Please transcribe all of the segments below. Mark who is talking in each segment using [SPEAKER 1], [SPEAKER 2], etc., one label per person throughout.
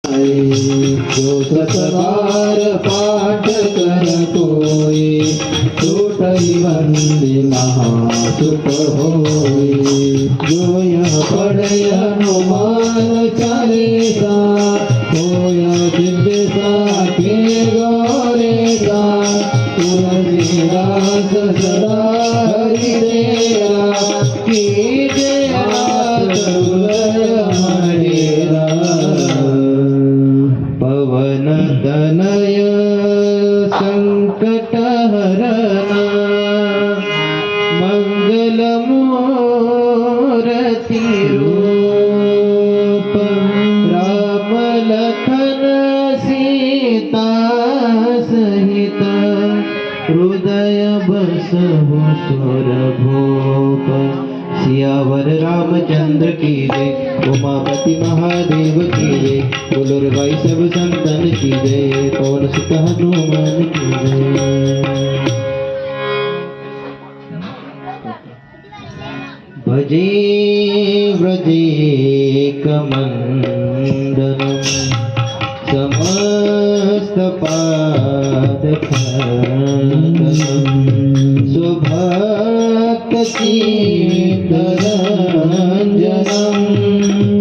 [SPEAKER 1] जो सतबार पाठ करतोय सुटई वंदे महासुख होय। जो यह पढ़े हनुमान चालीसा होय सिद्ध साखे गौरेसा। तुलसीदास सदा हरि तेरा कीजे हाथ हृदय हमारा। पवन तनय संकट हरना मंगल मूर्ति रूप। राम लखन सीता सहित हृदय बसहु सुरभूप। सियावर रामचंद्र की जय, उमापति महादेव की जय। बोलो भाई सब संतन की जय, पवन सुत हनुमान की जय। भजे व्रजे कमंडलम समस्त पाद खंडलम। सुभक्त चित्तरंजनम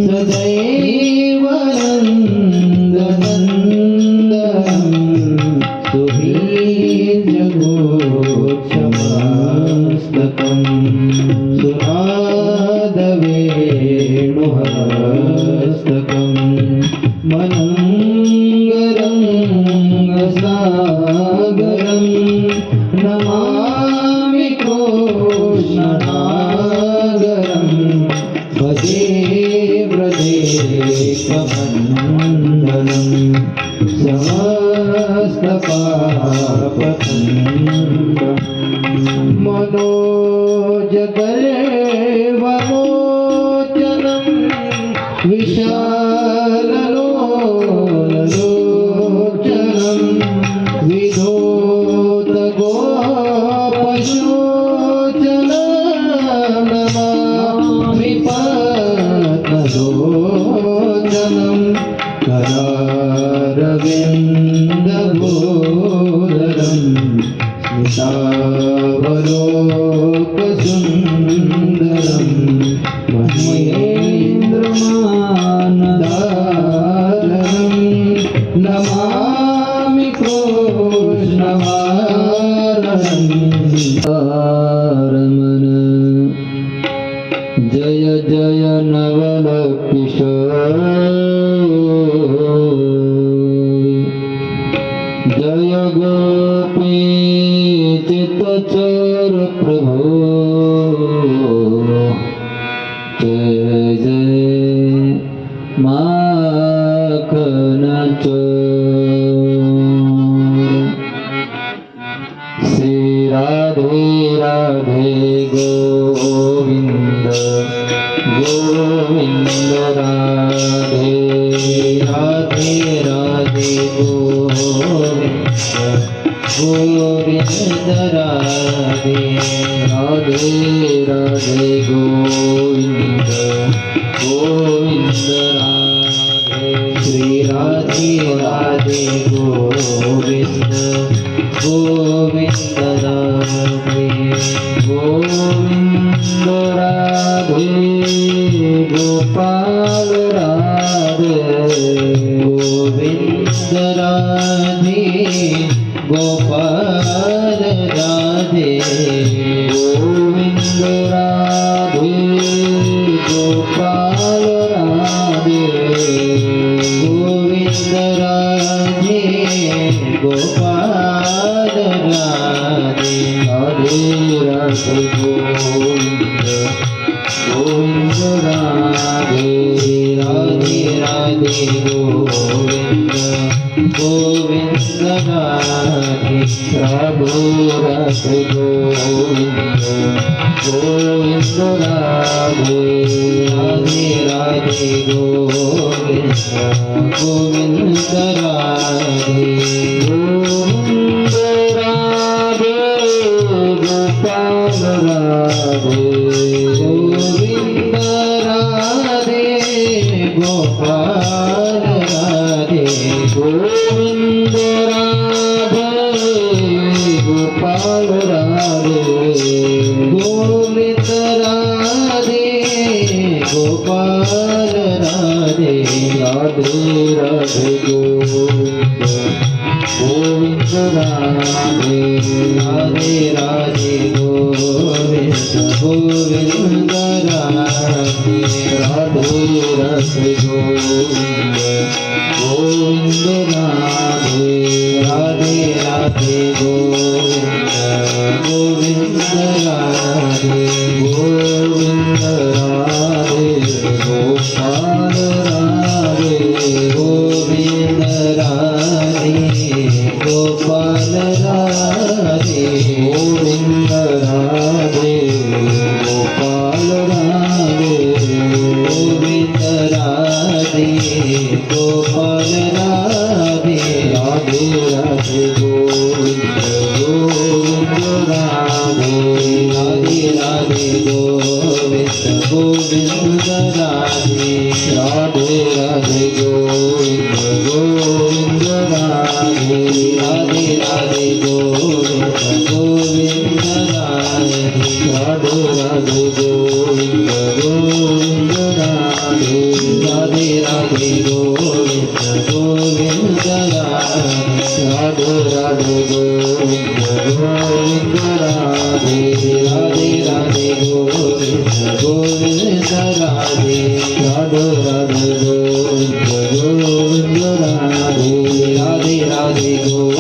[SPEAKER 1] सदैव नंदनंदनम। सुबीजगोक्षमस्तकम सुनादवेणुहस्तकम। मनंगलं सागरं नमामि कृष्णनागरं। भजे व्रजे कमण्डलं समस्तपापखण्डं। मनोजगलेवमोचनं विशाललोचनं। विधूतगोपशोचनं नमामि पद्मलोचनं। करारविन्दभूधरं स्मितावलोकसुन्दरं। महेन्द्रमानदारणं नमामि कृष्णवारणं। रमण जय जय नवल किशोर। जय गोपी चित्तचोर प्रभु। जय जय माखन चोर। श्री राधे राधे गोविंद गोविंद राधे राधे राधे गोविंद गोविंद राधे राधे राधे गोविंद गोविंद राधे। श्री राधे राधे गोविंद गोविंद राधे गोविंद राधे। गोपाल राधे गोविंद राधे गोपाल राधे। गोविंद राधे गोपाल राधे गोविंद राधे गोपाल राधे। राधे राधे गोविंद गोविंद राधे राधे राधे गोविंद गोविंद राधे। प्रभु रस गोविंद गोविंद राधे राधे राधे गोविंद गोविंद राधे। गोविंद राधे गोपाल राधे गोविंद राधे गोपाल राधे। राधे राधे गोविंद गोविंद राधे राधे राधे गोविंद गोविंद राधे राधे राधे गोविंद गोविंद राधे राधे राधे गोविंद गोविंद राधे गोविंद राधे गोपाल राधे गोविंद राधे गोपाल राधे गोविंद राधे गोपाल राधे गोविंद राधे गोपाल राधे राधे राधे गोविंद गोविंद राधे राधे राधे गोविंद गोविंद राधे राधे राधे गोविंद गोविंद राधे राधे राधे गोविंद गोविंद राधे राधे राधे गोविंद गोविंद राधे राधे राधे गोविंद गोविंद राधे राधे गोविंद गोविंद राधे राधे राधे गोविंद गोविंद राधे राधे राधे गोविंद गोविंद राधे राधे राधे गोविंद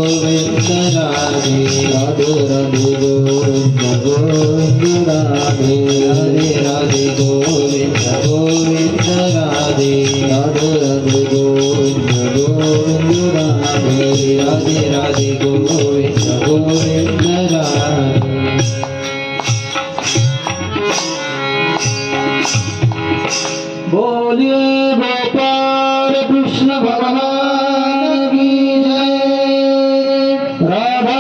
[SPEAKER 1] गोविंद राधे राधे राधे गोविंद गोविंद राधे राधे राधे गोविंद गोविंद राधे राधे राधे गोविंद गोविंद राधे राधे राधे गोविंद गोविंद राधे बोलिए गोपाल कृष्ण भगवान की जय राधा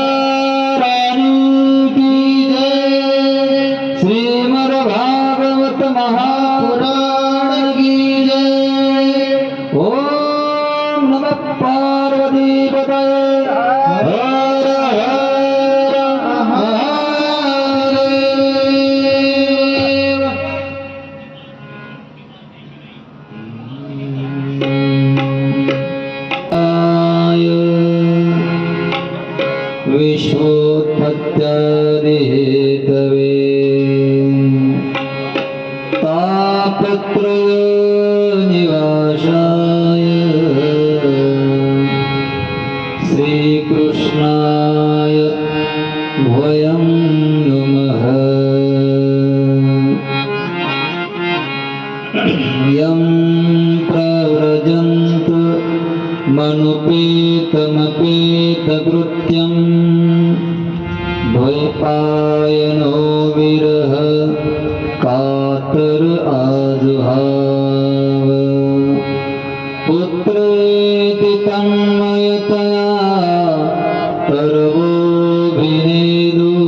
[SPEAKER 1] रानी की जय श्रीमद् भागवत महापुराण की जय ओम नमः पार्वती पतये हर हर महादेव विश्वोत्पत्त्यादिहेतवे तापत्रयनिवासाय श्रीकृष्णाय वयं नुमः यं प्रव्रजन्त मनुपेतमपेतकृत्यं द्वैपायनो विरह कातर आजुहाव पुत्रेति तन्मयतया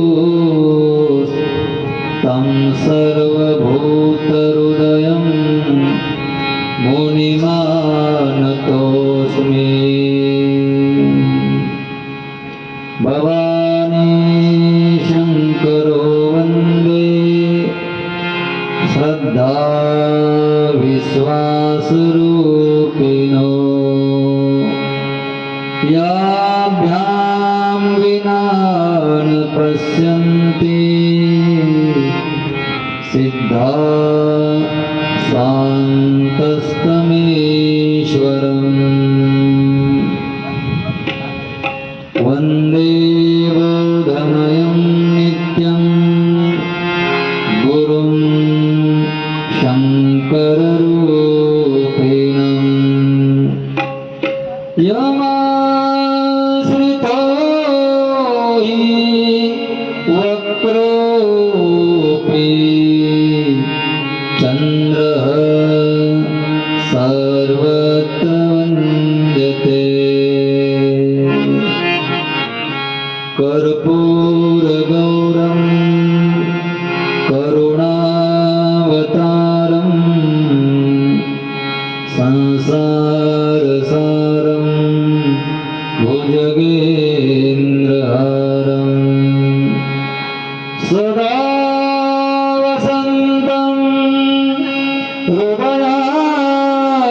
[SPEAKER 1] सर्वोऽभिनेदुः तं सर्वभूतहृदयं मुनिमानतोऽस्मि भवानी शङ्करो वन्दे श्रद्धा विश्वासरूपिणो याभ्यां विना न पश्यन्ति सिद्धा शान्तस्तमेश्वरम् वन्दे बोधमयं नित्यं गुरुं शङ्कररूपिणम् यमाश्रितो हि वक्रोऽपि चन्द्रः सर्वत्र वन्द्यते कर्पूरगौरं करुणावतारं संसारसारं भुजगेन्द्रहारं सदा वसन्तं हृदयारविन्दे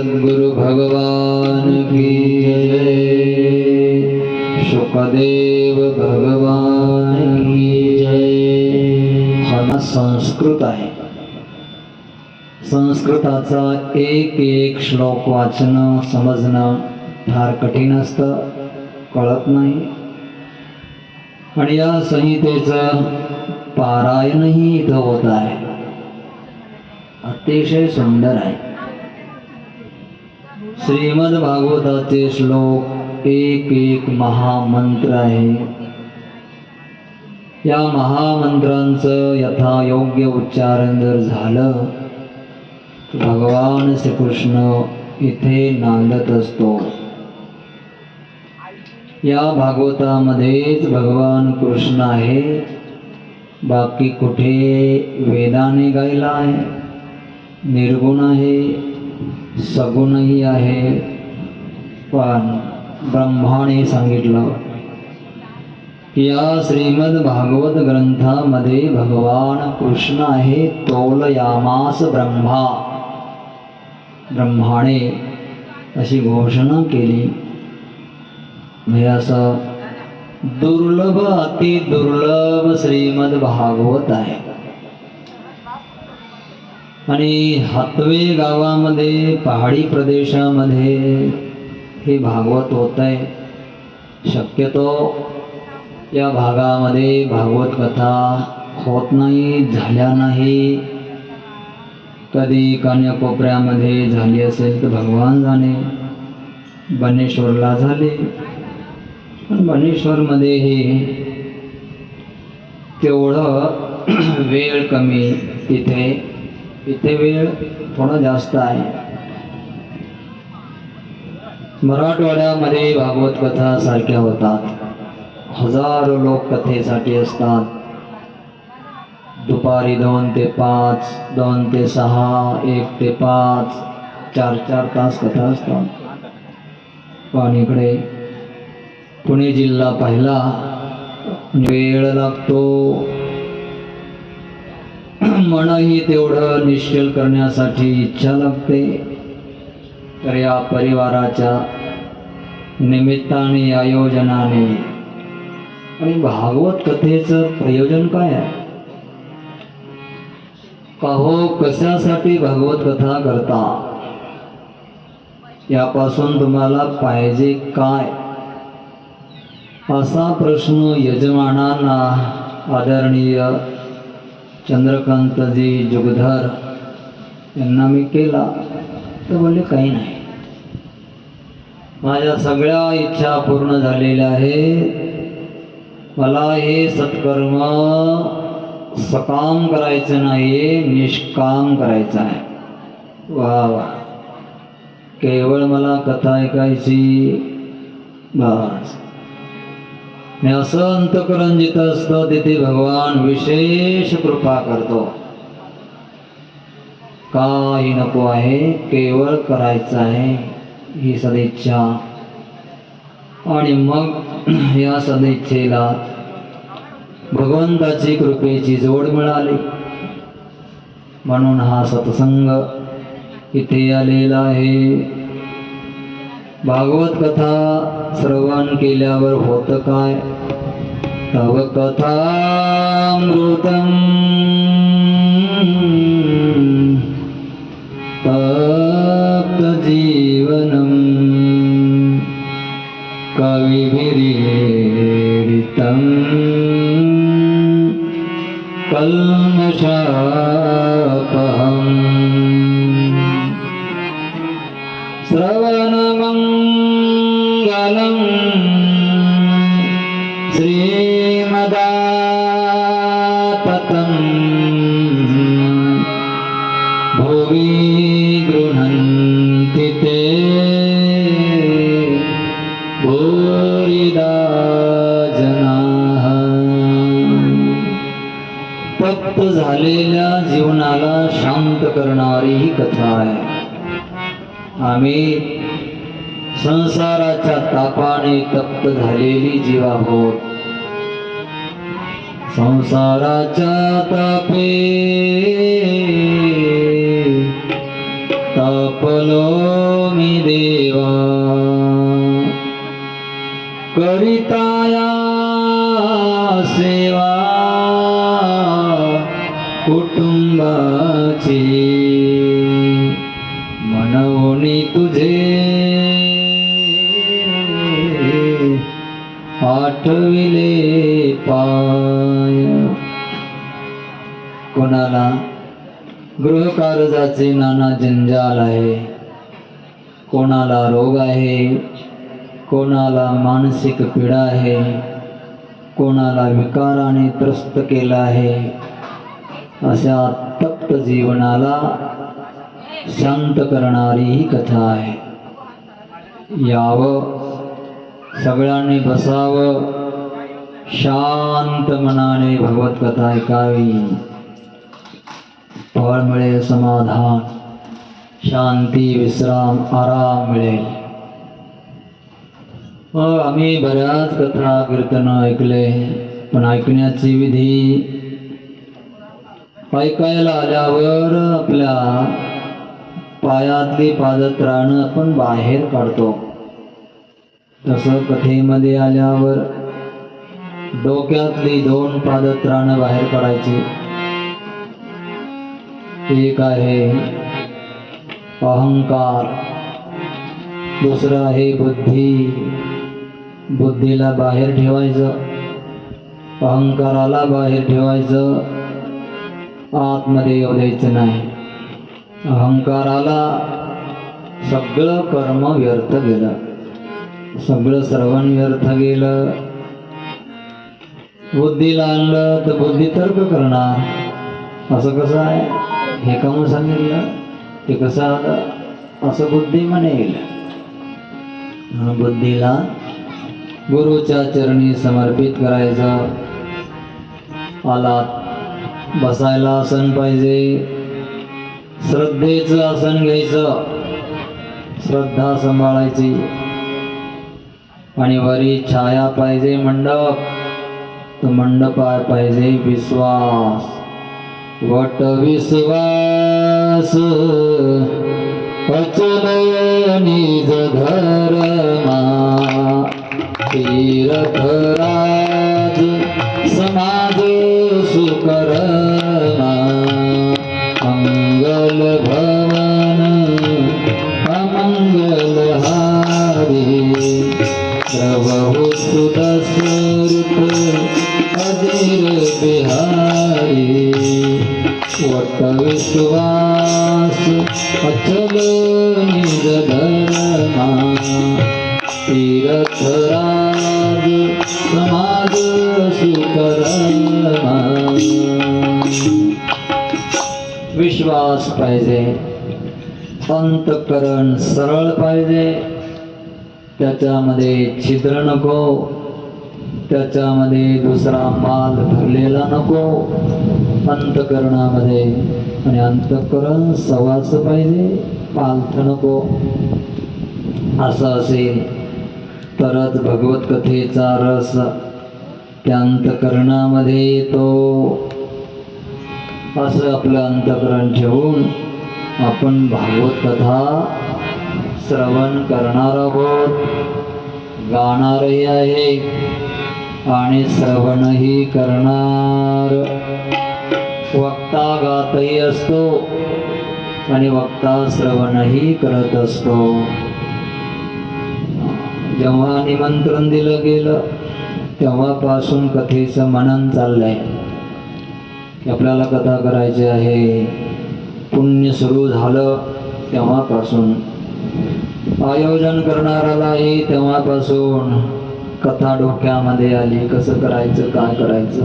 [SPEAKER 1] सद्गुरु भगवान की जय। शुकदेव भगवान की जय। हा संस्कृत आहे. संस्कृताचा एक एक श्लोक वाचणं समजणं फार कठीण असतं, कळत नाही. आणि या संहितेचं पारायणही इथं होत आहे. अतिशय सुंदर आहे. श्रीमद भागवताचे श्लोक एक एक महामंत्र आहे. या महामंत्रांचं यथायोग्य उच्चारण जर झालं तर भगवान श्रीकृष्ण इथे नांदत असतो. या भागवतामध्येच भगवान कृष्ण आहे, बाकी कुठे वेदाने गायला आहे. निर्गुण आहे, सगुणही आहे, पण ब्रह्माने सांगितलं की या श्रीमद भागवत ग्रंथामध्ये भगवान कृष्ण आहे. तोलयामास ब्रह्मा, ब्रह्माने अशी घोषणा केली. म्हणजे असं दुर्लभ अति दुर्लभ श्रीमद भागवत आहे. आणि हातवे गावामध्ये पहाडी प्रदेशामध्ये हे भागवत होत आहे. शक्यतो या भागामध्ये भागवत कथा होत नाही, झाल्या नाही. कधी कान्याकोपऱ्यामध्ये झाली असेल तर भगवान जाणे. बनेश्वरला झाले, पण बनेश्वरमध्येही तेवढं वेळ कमी. इथे वेळ थोडा जास्त आहे. मराठवाड्यामध्ये भागवत कथा सारख्या होतात. हजारो लोक कथेसाठी असतात. दुपारी 2 ते 5, 2 ते 6, 1 ते 5, 4 तास कथा असतात. पण इकडे पुणे जिल्हा पाहिला वेळ लागतो. मनही तेवढं निश्चल करण्यासाठी इच्छा लागते. तर या परिवाराच्या निमित्ताने, आयोजनाने आणि भागवत कथेचं प्रयोजन काय आहे? काहो कशासाठी भागवत कथा करता? यापासून तुम्हाला पाहिजे काय? असा प्रश्न यजमानांना आदरणीय चंद्रकांतजी जुगधर यांना मी केला. तर बोलले काही नाही, माझ्या सगळ्या इच्छा पूर्ण झालेल्या आहेत. मला हे सत्कर्म सकाम करायचं नाही, निष्काम करायचं आहे. वा वा, केवळ मला कथा ऐकायची बस. आणि असं अंतःकरण जिथं असतं तिथे भगवान विशेष कृपा करतो. काही नको आहे, केवळ करायचं आहे ही सदिच्छा. आणि मग या सदिच्छेला भगवंताची कृपेची जोड मिळाली. म्हणून हा सत्संग इथे आलेला आहे. भागवत कथा श्रवण केल्यावर होतं काय? तव कथामृतम तप्त जीवनम कविभिरीडितं कल्मषापहम् श्रवणमङ्गलं श्रीमदाततं भुवि गृह्णन्ति ते भूरिदा जनाः. तप्त झालेल्या जीवनाला शांत करणारी ही कथा आहे. आम्ही संसाराच्या तापाने तप्त झालेली जीव आहोत. संसाराच्या तापे तापलो मी देवा करिताया सेवा कुटुंबाची मनवणी तुझे आठविले पाय. कोणाला गृहकार्याचे नाना जंजाल आहे, कोणाला रोग आहे, कोणाला मानसिक पीडा आहे, कोणाला विकाराने त्रस्त केला आहे. अशा तप्त जीवनाला शांत करणारी ही कथा आहे. यावं सगळ्यांनी बसावं, शांत मनाने भगवत कथा ऐकावी. फळ मिळेल, समाधान, शांती, विश्राम, आराम मिळेल. आम्ही बऱ्याच कथा कीर्तन ऐकले, पण ऐकण्याची विधी ऐकायला आल्यावर आपल्या पायातली पादत्राणं आपण बाहेर काढतो. तसं कथेमध्ये आल्यावर डोक्यातली 2 पादत्राणं बाहेर काढायची. एक आहे अहंकार, दुसरं आहे बुद्धी. बुद्धीला बाहेर ठेवायचं, अहंकाराला बाहेर ठेवायचं, आतमध्ये येऊ द्यायचं नाही. अहंकाराला सगळं कर्म व्यर्थ गेलं, सगळं श्रवण व्यर्थ गेलं. बुद्धीला आणलं तर बुद्धी तर्क करणार, असं कसं आहे, हे कम सांगितलं, ते कसं आलं, असं बुद्धी म्हणेल. म्हणून बुद्धीला गुरुच्या चरणी समर्पित करायचं. आलात बसायला आसन पाहिजे, श्रद्धेचं आसन घ्यायचं, श्रद्धा सांभाळायची. आणि वरी छाया पाहिजे मंडप, तो मंडपात पाहिजे विश्वास. वट विश्वास अचल निज धर्मा, तीर्थराज समाज सुकर्मा. मंगल भवन अमंगल हारी, प्रभु सुदस्रुत अधीर बिहारी. वट विश्वास अचल निज धर्मा, तीर्थराज समाज सुकर्मा. विश्वास पाहिजे, अंतःकरण सरळ पाहिजे, त्याच्यामध्ये छिद्र नको, त्याच्यामध्ये दुसरा माल भरलेला नको. अंतःकरणामध्ये आणि अंतःकरण सवास पाहिजे, पालथ नको. असं असेल तरच भगवत कथेचा रस त्या अंतःकरणामध्ये येतो. असं आपलं अंतःकरण ठेवून आपण भागवत कथा श्रवण करणार आहोत, गाणारही आहे आणि श्रवणही करणार. वक्ता गातही असतो आणि वक्ता श्रवणही करत असतो. जेव्हा निमंत्रण दिलं गेलं तेव्हापासून कथेचं मनन चाललंय की आपल्याला कथा करायची आहे. पुण्य सुरू झालं तेव्हापासून, आयोजन करणारालाही तेव्हापासून कथा डोक्यामध्ये आली, कसं करायचं, काय करायचं.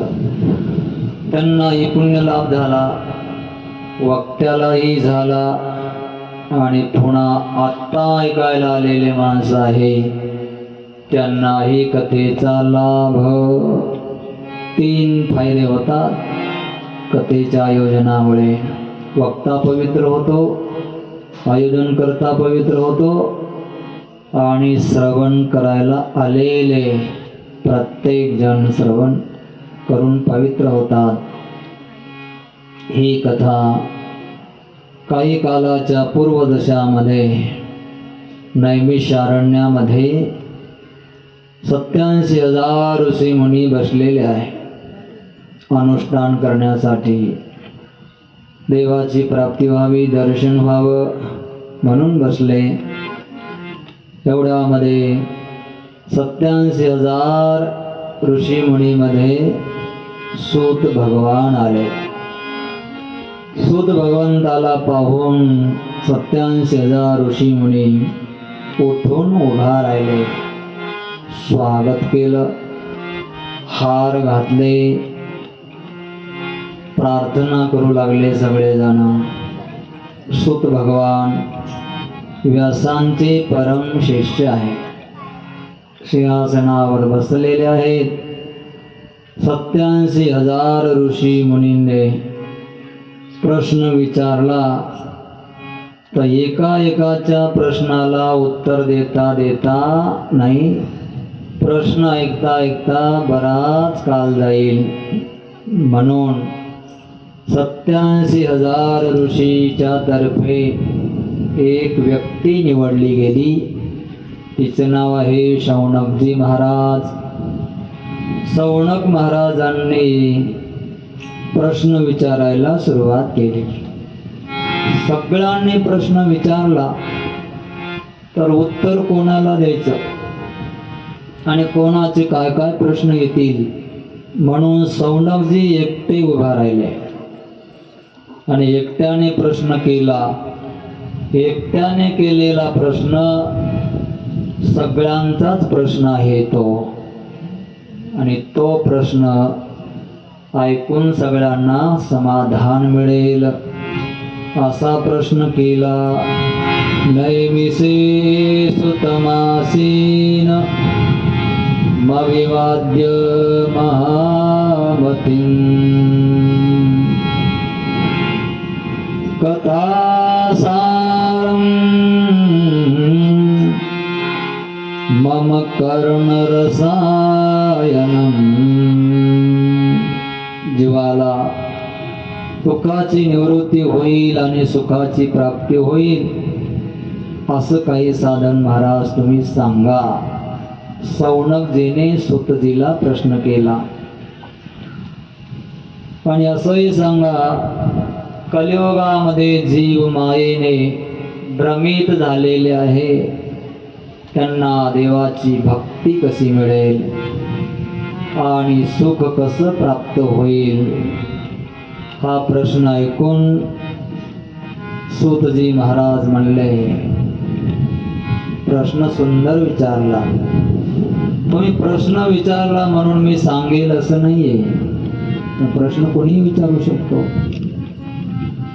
[SPEAKER 1] त्यांनाही पुण्य लाभ झाला, वक्त्यालाही झाला आणि पुन्हा आत्ता ऐकायला आलेले माणसं आहे त्यांनाही कथेचा लाभ. 3 फायदे होतात कथेच्या आयोजनामुळे. वक्ता पवित्र होतो, आयोजन करता पवित्र होतो आणि श्रवण करायला आलेले प्रत्येक जण श्रवण करून पवित्र होतात. ही कथा काही कालाच्या पूर्वदशामध्ये नैमिषारण्यामध्ये 87,000 ऋषी मुनी बसलेले आहे अनुष्ठान करण्यासाठी. देवाची प्राप्ती व्हावी, दर्शन व्हावं म्हणून बसले. एवढ्यामध्ये 87,000 ऋषी मुनीमध्ये सूत भगवान आले. सूत भगवंताला पाहून 87,000 ऋषी मुनी उठून उभा राहिले, स्वागत केलं, हार घातले, प्रार्थना करू लागले सगळेजण. सूत भगवान व्यासांचे परम शिष्य आहे, सिंहासनावर बसलेले आहेत. 87,000 ऋषी मुनींनी प्रश्न विचारला तर एकाच्या प्रश्नाला उत्तर देता देता नाही, प्रश्न ऐकता ऐकता बराच काल जाईल. म्हणून 87,000 ऋषीच्या तर्फे एक व्यक्ती निवडली गेली. तिचं नाव आहे शौनकजी महाराज. शौनक महाराजांनी प्रश्न विचारायला सुरुवात केली. सगळ्यांनी प्रश्न विचारला तर उत्तर कोणाला द्यायचं आणि कोणाचे काय काय प्रश्न येतील म्हणून शौनकजी एकटे उभा राहिले आणि एकट्याने प्रश्न केला. एकट्याने केलेला प्रश्न सगळ्यांचाच प्रश्न आहे तो, आणि तो प्रश्न ऐकून सगळ्यांना समाधान मिळेल असा प्रश्न केला. नैमिषे सुतमासीन मविवाद्य महामतीं कथासारं मम कर्णरसायनम्. जीवाला दुःखाची निवृत्ती होईल आणि सुखाची प्राप्ती होईल असं काही साधन महाराज तुम्ही सांगा. शौनकजीने सुतजीला प्रश्न केला. आणि असंही सांगा, कलियुगामध्ये जीव मायेने भ्रमित झालेले आहे, त्यांना देवाची भक्ती कशी मिळेल आणि सुख कसं प्राप्त होईल हा प्रश्न ऐकून सूतजी महाराज म्हणले, प्रश्न सुंदर विचारला. तुम्ही प्रश्न विचारला म्हणून मी सांगेल असं नाहीये. प्रश्न कोणी विचारू शकतो,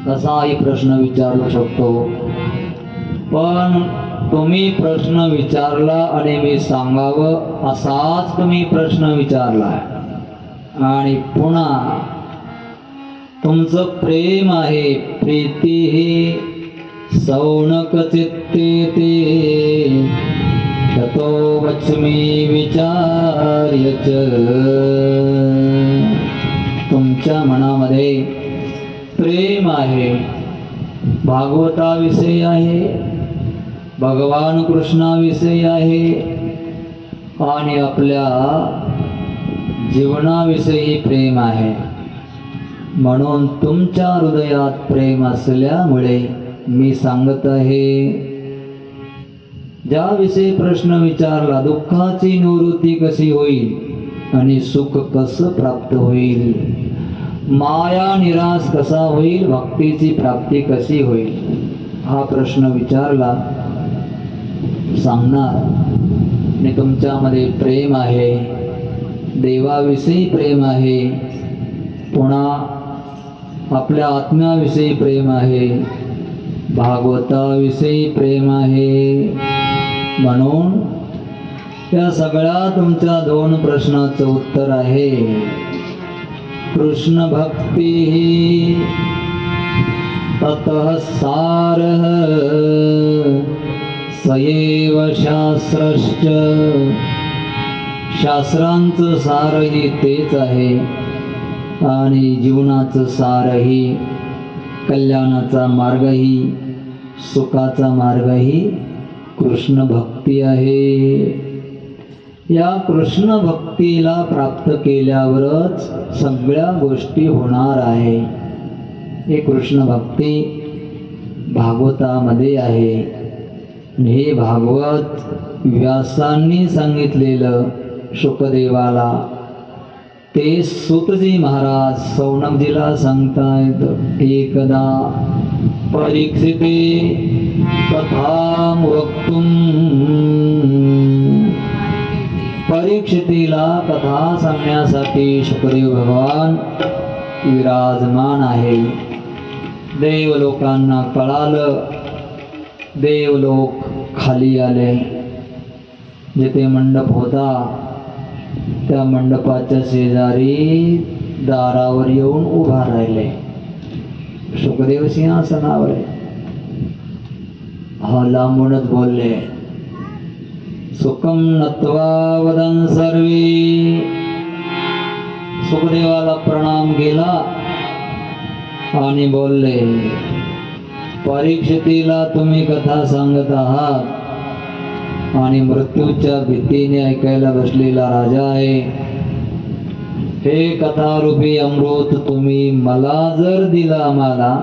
[SPEAKER 1] कसाही प्रश्न विचारू शकतो, पण तुम्ही प्रश्न विचारला आणि मी सांगावं असाच तुम्ही प्रश्न विचारला आणि पुन्हा तुमचं प्रेम आहे. प्रीती ही शौनक चित्ते ते ततो वच्मी विचार्य च. तुमच्या मनामध्ये प्रेम आहे, भागवताविषयी आहे, भगवान कृष्णाविषयी आहे आणि आपल्या जीवनाविषयी प्रेम आहे. म्हणून तुमच्या हृदयात प्रेम असल्यामुळे मी सांगत आहे. ज्याविषयी प्रश्न विचारला, दुःखाची निवृत्ती कशी होईल आणि सुख कसं प्राप्त होईल, माया निराश कसा होईल, भक्तीची प्राप्ती कशी होईल हा प्रश्न विचारला, सांगणार. आणि तुमच्यामध्ये प्रेम आहे, देवाविषयी प्रेम आहे, पुन्हा आपल्या आत्म्याविषयी प्रेम आहे, भागवताविषयी प्रेम आहे. म्हणून त्या सगळ्या तुमच्या 2 प्रश्नाचं उत्तर आहे. कृष्ण भक्ती ही ततः सारः सयेव शास्त्रश्च. शास्त्रांचं सारही तेच आहे आणि जीवनाचं सारही, कल्याणाचा मार्गही, सुखाचा मार्गही कृष्ण भक्ती आहे. या कृष्ण भक्तीला प्राप्त केल्यावरच सगळ्या गोष्टी होणार आहे. हे कृष्ण भक्ती भागवतामध्ये आहे. हे भागवत व्यासांनी सांगितलेलं शुकदेवाला ते सुतजी महाराज सौनकजीला सांगतायत. एकदा परीक्षिते कथां वक्तुं, परीक्षितीला कथा सांगण्यासाठी शुकदेव भगवान विराजमान आहे. देवलोकांना कळालं, देवलोक खाली आले. जिथे मंडप होता त्या मंडपाच्या शेजारी दारावर येऊन उभा राहिले. शुकदेव सिंहासनावर आहे. हा लांबूनच बोलले. सुखम नत्वा वदन सर्वे. सुखदेवाला प्रणाम केला आणि बोलले, परीक्षितीला तुम्ही कथा सांगत आहात आणि मृत्यूच्या भीतीने ऐकायला बसलेला राजा आहे. हे कथारूपी अमृत तुम्ही मला जर दिलं आम्हाला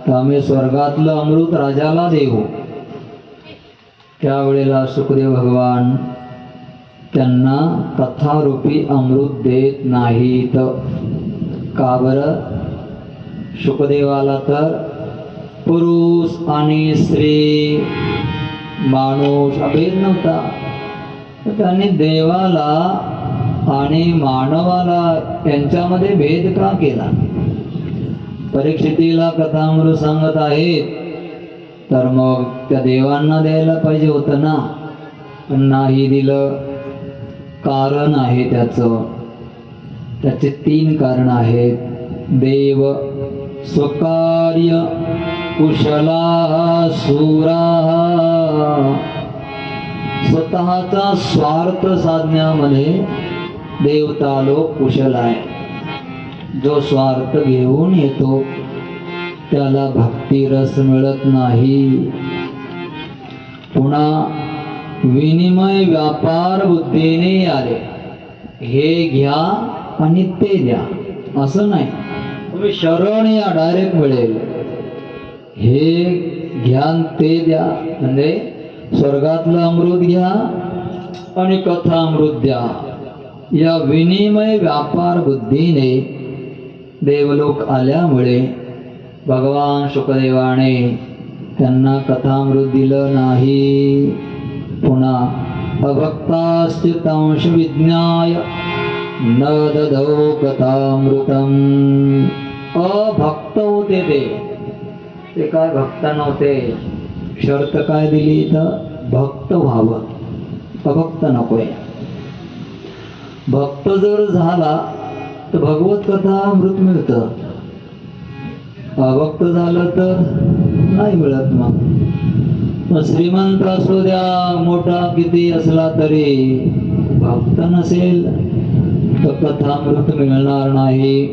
[SPEAKER 1] तर आम्ही स्वर्गातलं अमृत राजाला देऊ. त्यावेळेला सुखदेव भगवान त्यांना कथारूपी अमृत देत नाहीत. का बरं? शुकदेवाला तर पुरुष आणि स्त्री, माणूस अभेद नव्हता. तर त्यांनी देवाला आणि मानवाला यांच्यामध्ये भेद का केला? परीक्षितीला कथामृत सांगत आहेत तर मग त्या देवांना द्यायला पाहिजे होतं ना, पण नाही दिलं. कारण आहे त्याचे 3 कारण आहेत. देव स्वकार्य कुशला सुरा. स्वतःचा स्वार्थ साधण्यामध्ये देवता लोक कुशल आहे. जो स्वार्थ घेऊन येतो त्याला भक्ती रस मिळत नाही. पुन्हा विनिमय व्यापार बुद्धीने आले. हे घ्या आणि ते द्या असं नाही. तुम्ही शरण या, डायरेक्ट मिळेल. हे घ्या ते द्या म्हणजे स्वर्गातलं अमृत घ्या आणि कथा अमृत द्या. या विनिमय व्यापार बुद्धीने देवलोक आल्यामुळे भगवान शुकदेवाने त्यांना कथामृत दिलं नाही. पुन्हा अभक्ताश्चितांश विज्ञाय न ददौ कथामृतम. अभक्त होते ते काय भक्त नव्हते. शर्त काय दिली तर भक्त व्हावं, अभक्त नकोय. भक्त जर झाला तर भगवत कथा अमृत मिळतं. अभक्त झालं तर नाही मिळत. मग श्रीमंत असू द्या, मोठा किती असला तरी भक्त नसेल तर कथामृत मिळणार नाही.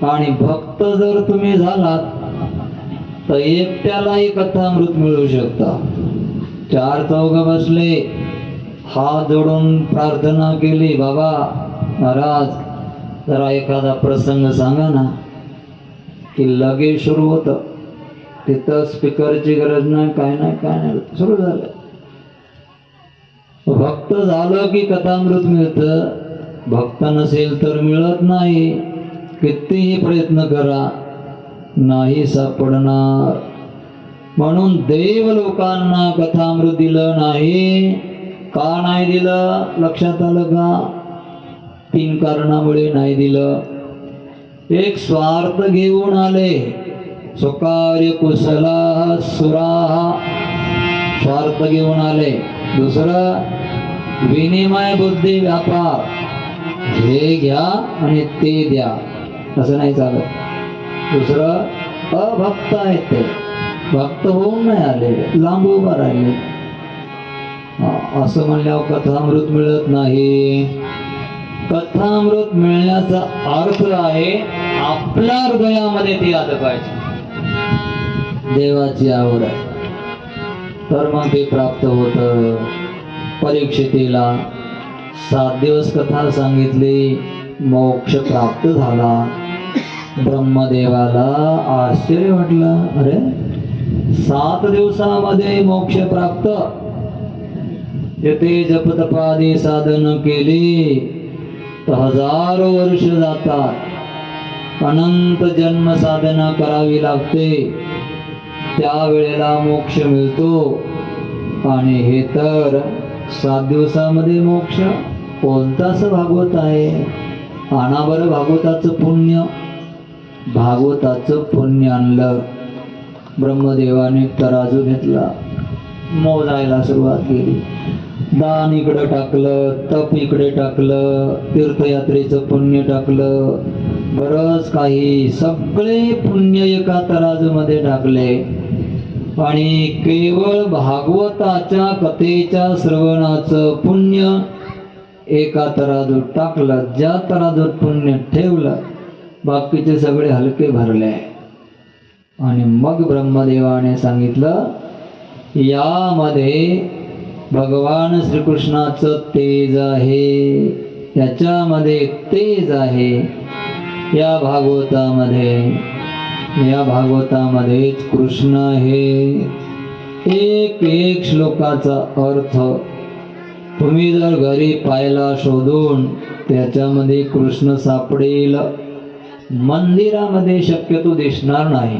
[SPEAKER 1] आणि भक्त जर तुम्ही झालात तर एकट्यालाही कथामृत मिळू शकता. 4 चौघ बसले, हात जोडून प्रार्थना केली, बाबा महाराज जरा एखादा प्रसंग सांगा ना, की लगेच सुरू होतं. तिथं स्पीकरची गरज नाही, काय नाही, सुरू झालं. भक्त झालं की कथामृत मिळतं. भक्त नसेल तर मिळत नाही. कितीही प्रयत्न करा नाही सापडणार. म्हणून देव लोकांना कथामृत दिलं नाही. का नाही दिलं लक्षात आलं का? 3 कारणामुळे नाही दिलं. एक, स्वार्थ घेऊन आले. स्वकार्य कुशला सुरा, स्वार्थ घेऊन आले. दुसरं विनिमय बुद्धी व्यापार, हे घ्या आणि ते द्या असं नाही चालत. दुसरं अभक्त आहेत, ते भक्त होऊन नाही आले, लांब उभा राहिले. असं म्हणल्यावर कथामृत मिळत नाही. कथामृत मिळण्याचा अर्थ आहे आपल्या हृदयामध्ये ती आलं पाहिजे. देवाची आवड आहे. तर मग ते प्राप्त होतं. परीक्षितीला 7 दिवस कथा सांगितली, मोक्ष प्राप्त झाला. ब्रह्मदेवाला आश्चर्य वाटलं, अरे 7 दिवसामध्ये मोक्ष प्राप्त. येथे जपतपादी साधन केली तर हजारो वर्ष जातात, अनंत जन्म साधना करावी लागते, त्यावेळेला मोक्ष मिळतो. आणि हे तर 7 दिवसामध्ये मोक्ष. कोणताच भागवत आहे? आणा बरं भागवताचं पुण्य. भागवताचं पुण्य आणलं. ब्रह्मदेवाने तराजू घेतला, मोजायला सुरुवात केली. दान इकडं टाकलं, तप इकडे टाकलं, तीर्थयात्रेचं पुण्य टाकलं, बरंच काही, सगळे पुण्य एका तराजूमध्ये टाकले. आणि केवळ भागवताच्या कथेच्या श्रवणाचं पुण्य एका तराजूत टाकलं. ज्या तराजूत पुण्य ठेवलं, बाकीचे सगळे हलके भरले. आणि मग ब्रह्मदेवाने सांगितलं, यामध्ये भगवान श्रीकृष्णाचं तेज आहे, त्याच्यामध्ये तेज आहे. या भागवतामध्येच कृष्ण आहे. एक श्लोकाचा अर्थ तुम्ही जर घरी पाहिला शोधून, त्याच्यामध्ये कृष्ण सापडेल. मंदिरामध्ये शक्यतो दिसणार नाही,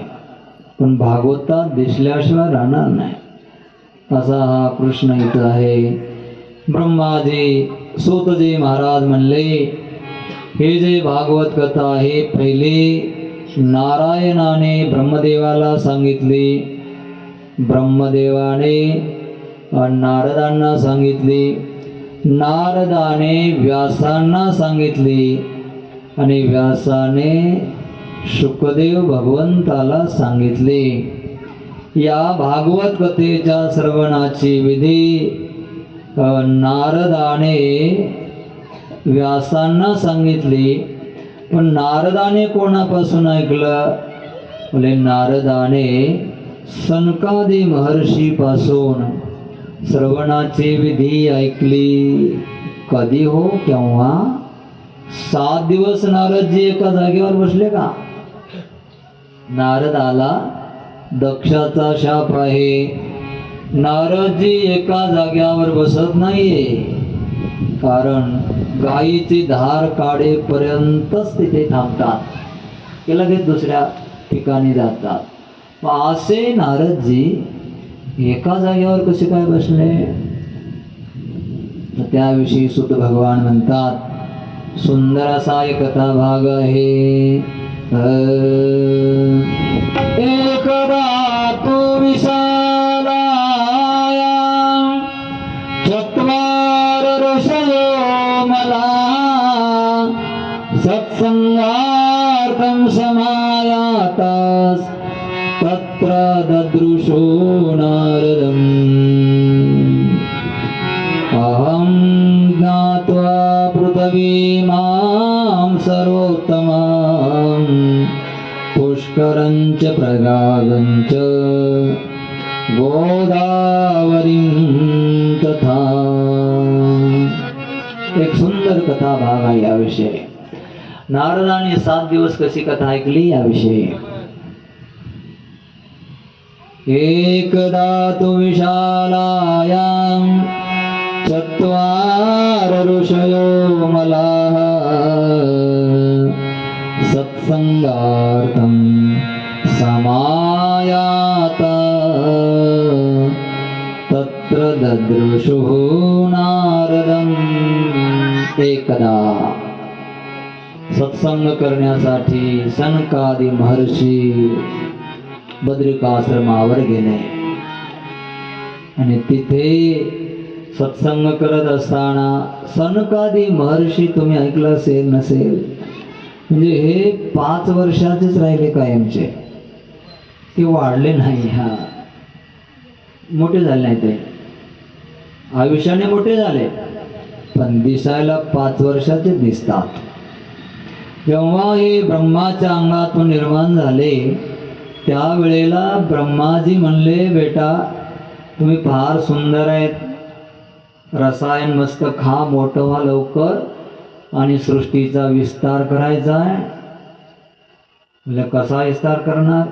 [SPEAKER 1] पण भागवतात दिसल्याशिवाय राहणार नाही. असा हा कृष्ण इथं आहे. ब्रह्माजी सूतजी महाराज म्हणले, हे जे भागवत कथा आहे, पहिले नारायणाने ब्रह्मदेवाला सांगितली, ब्रह्मदेवाने नारदांना सांगितली, नारदाने व्यासांना सांगितली, आणि व्यासाने शुकदेव भगवंताला सांगितले. या भागवत कथेच्या श्रवणाची विधी नारदाने व्यासांना सांगितली. पण नारदाने कोणापासून ऐकलं? बोले नारदाने सनकादी महर्षीपासून श्रवणाची विधी ऐकली. कधी हो? केव्हा? 7 दिवस नारदजी एका जागेवर बसले का? नारदाला दक्षाचा शाप आहे. नारदजी एका जाग्यावर बसत नाहीये, कारण गायीची धार काढेपर्यंतच तिथे थांबतात, की लगेच दुसऱ्या ठिकाणी जातात. असे नारदजी एका जागेवर कसे काय बसले? तर त्याविषयी सुत भगवान म्हणतात, सुंदर असा एक कथा भाग आहे. एकदा तो विशालाया चत्वार ऋषयो मला सत्संगार्थं समायातास तत्र ददृशो नारदम्. अहं ज्ञात्वा पृथ्वीमां सर्वोत्तमां पुष्करञ्च प्रयागञ्च गोदावरीं तथा. एक सुंदर कथा भाग आहे याविषयी. नारदाने 7 दिवस कशी कथा ऐकली याविषयी. एकदा तु विशालायां चत्वार ऋषयो मलाः सत्संगार्थं समायाता तत्र ददृशुः नारदम्. एकदा सत्संग करण्यासाठी सनकादी महर्षी बद्रिकाश्रमावर गेले, आणि तिथे सत्संग करत असताना सनकादी महर्षी, तुम्ही ऐकलं असेल नसेल, म्हणजे हे 5 वर्षाचेच राहिले कायमचे, ते वाढले नाही. हा मोठे झाले नाही, ते आयुष्याने मोठे झाले, पण दिसायला 5 वर्षाचे दिसतात. जेव्हा हे ब्रह्माच्या अंगातून निर्माण झाले, त्यावेळेला ब्रह्माजी म्हणले, बेटा तुम्ही फार सुंदर आहेत, रसायन मस्त खा, मोठं व्हा लवकर आणि सृष्टीचा विस्तार करायचा आहे. म्हणजे कसा विस्तार करणार?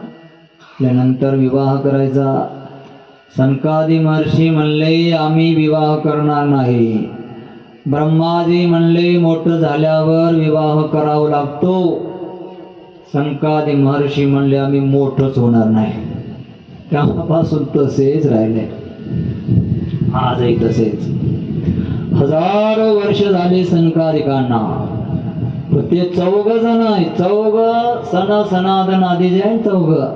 [SPEAKER 1] त्यानंतर विवाह करायचा. सनकादी महर्षी म्हणले आम्ही विवाह करणार नाही. ब्रह्माजी म्हणले मोठं झाल्यावर विवाह करावा लागतो. सनकादी महर्षी म्हणले आम्ही मोठंच होणार नाही. तेव्हापासून तसेच राहिले, आजही तसेच. हजारो वर्ष झाले सनकादिकांना. ते 14 जण आहे, 14 सनातन आधी जे आहे 14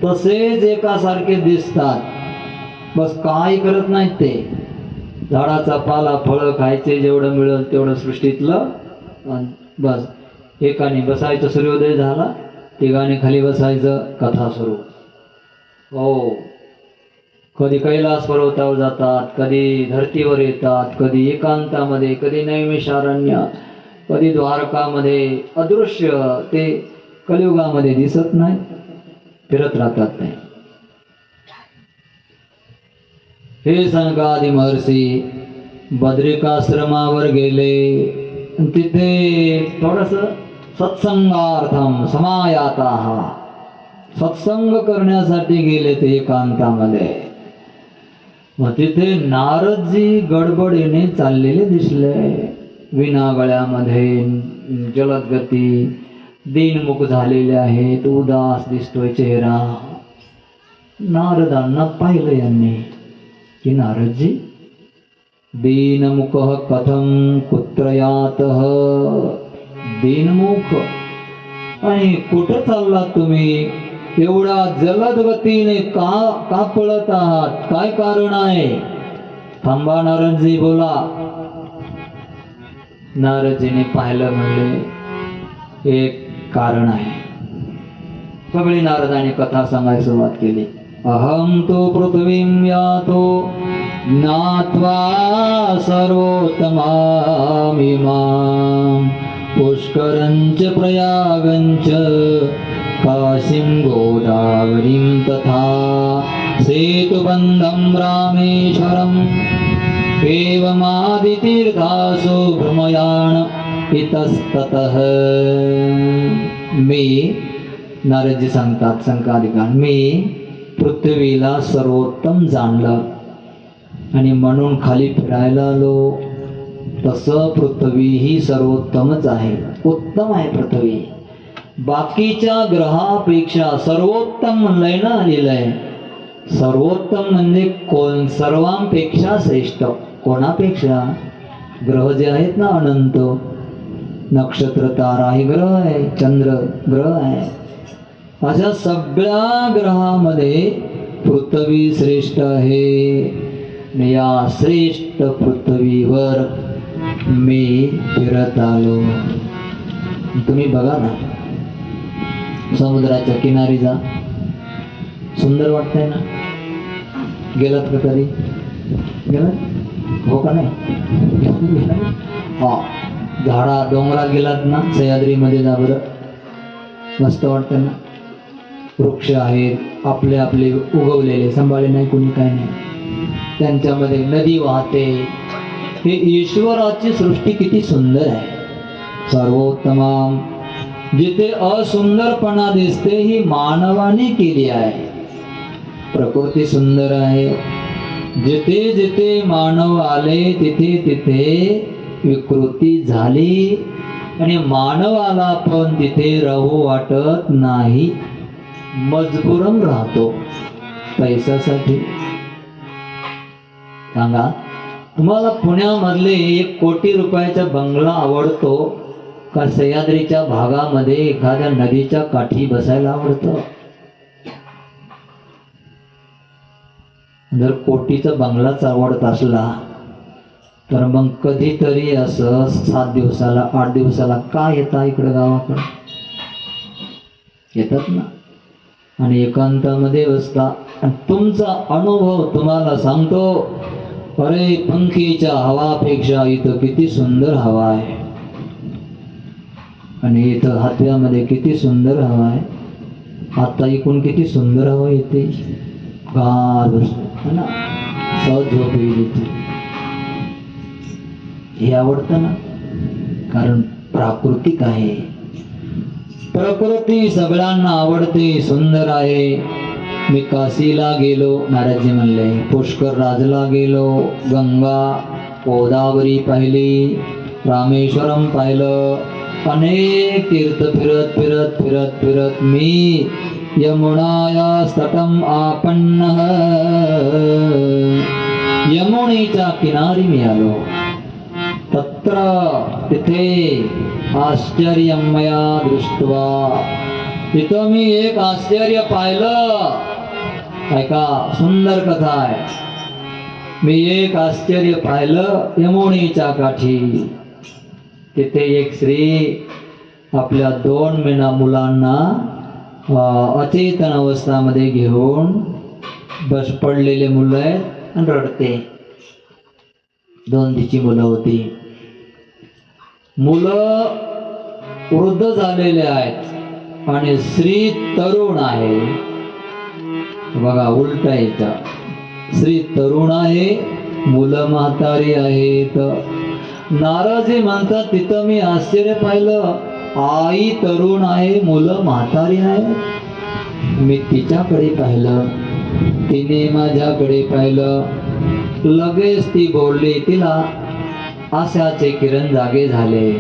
[SPEAKER 1] तसेच एकासारखे दिसतात. बस काय करत नाहीत ते. झाडाचा पाला फळं खायचे, जेवढं मिळेल तेवढं सृष्टीतलं, बस. एकाने बसायचं, सूर्योदय झाला तिघाने खाली बसायचं, कथा सुरू. हो, कधी कैलास पर्वतावर जातात, कधी धर्तीवर येतात, कधी एकांतामध्ये, कधी नैमिषारण्य, कधी द्वारकामध्ये. अदृश्य ते कलियुगामध्ये दिसत नाही, फिरत राहतात ते. हे सनकादी महर्षी बद्रिकाश्रमावर गेले. तिथे थोडस सत्संगार्थम समायाता, सत्संग करण्यासाठी गेले ते एकांतामध्ये. मग तिथे नारदजी गडबडीने चाललेले दिसले, विना गळ्यामध्ये, जलद गती, दीनमुख झालेले आहेत, उदास दिसतोय चेहरा. नारदांना पाहिलं यांनी की नारदजी दीनमुख कथम कुत्र यातः, दीनमुख आणि कुठं चाललात तुम्ही? एवढ्या जलद गतीने का पळत आहात? काय कारण आहे? थांबा नारदजी, बोला. नारदजीने पाहिलं, म्हणले एक कारण आहे. सगळी नारदाने कथा सांगायला सुरुवात केली. अहम तो पृथ्वीं यातो नात्वा सर्वोत्तमामिमां, पुष्करञ्च प्रयागञ्च काशीं गोदावरीं तथा सेतुबन्धं रामेश्वरम् एवमादितीर्थासु भ्रमयाण इतस्ततः. मी, नारदजी सांगतात सनकादिकांना, मी पृथ्वीला सर्वोत्तम जाणलं आणि म्हणून खाली फिरायला आलो. तसं पृथ्वी ही सर्वोत्तमच आहे, उत्तम आहे पृथ्वी. बाकीच्या ग्रहापेक्षा सर्वोत्तम म्हणलंय ना, लिहिलंय. सर्वोत्तम म्हणजे कोण? सर्वांपेक्षा श्रेष्ठ. कोणापेक्षा? ग्रह जे आहेत ना अनंत, नक्षत्र तारा हे ग्रह आहे, चंद्र ग्रह आहे. अशा सगळ्या ग्रहामध्ये पृथ्वी श्रेष्ठ आहे. या श्रेष्ठ पृथ्वीवर मी फिरत आलो. तुम्ही बघा ना, समुद्राच्या किनारी जा, सुंदर वाटतंय ना. गेलात का कधी? गेलात? हो का नाही? हा, झाडा डोंगरात गेलात ना, सह्याद्रीमध्ये जा बरं, मस्त वाटतं ना. वृक्ष आहेत आपले आपले उगवलेले, सांभाळले नाही कोणी, काय नाही. त्यांच्यामध्ये नदी वाहते. हे ईश्वराची सृष्टी किती सुंदर आहे. सर्वोत्तम. जिथे असुंदरपणा दिसते ही मानवाने केली आहे. प्रकृती सुंदर आहे. जिथे जिथे मानव आले तिथे तिथे विकृती झाली आणि मानवाला पण तिथे राहू वाटत नाही, मजबूरन राहतो पैशासाठी. सांगा, तुम्हाला पुण्यामधले 1 कोटी रुपयाचा बंगला आवडतो का सह्याद्रीच्या भागामध्ये एखाद्या नदीच्या काठी बसायला आवडतं? जर कोटीचा बंगलाच आवडत असला तर मग कधीतरी असं 7 दिवसाला 8 दिवसाला का येता इकडं गावाकडं? येतात ना, आणि एकांतामध्ये बसता. आणि तुमचा अनुभव तुम्हाला सांगतो, अरे पंखीच्या हवापेक्षा इथं किती सुंदर हवा आहे, आणि इथं हातव्यामध्ये किती सुंदर हवा आहे. आता इकडून किती सुंदर हवा येते, गार. है ना, सहज झोप येईल इथे. हे आवडतं ना, कारण प्राकृतिक आहे. प्रकृती सगळ्यांना आवडते, सुंदर आहे. मी काशीला गेलो, महाराजजी म्हणले, पुष्कर राजला गेलो, गंगा गोदावरी पाहिली, रामेश्वरम पाहिलं, अनेक तीर्थ फिरत फिरत फिरत फिरत मी यमुनाया तटम आपन्न, यमुनेच्या किनारी मी आलो. तत्र तिथे आश्चर्यम मया दृष्ट्वा, तिथं मी एक आश्चर्य पाहिलं. ऐका, सुंदर कथा आहे. मी एक आश्चर्य पाहिलं यमुनेच्या काठी. तिथे एक स्त्री आपल्या 2 महिना मुलांना अचेतन अवस्थामध्ये घेऊन बस पडलेले मुलं आहेत आणि रडते. 2 तिची मुलं होती. मुलं वृद्ध झालेले आहेत आणि स्त्री तरुण आहे. बघा, उलट आहे. स्त्री तरुण आहे, मुलं म्हातारी आहेत. नाराजी म्हणतात, तिथं मी आश्चर्य पाहिलं, आई तरुण आहे, मुलं म्हातारी आहे. मी तिच्याकडे पाहिलं, तिने माझ्याकडे पाहिलं. लगेच ती बोलली. तिला आशाचे किरण जागे झाले.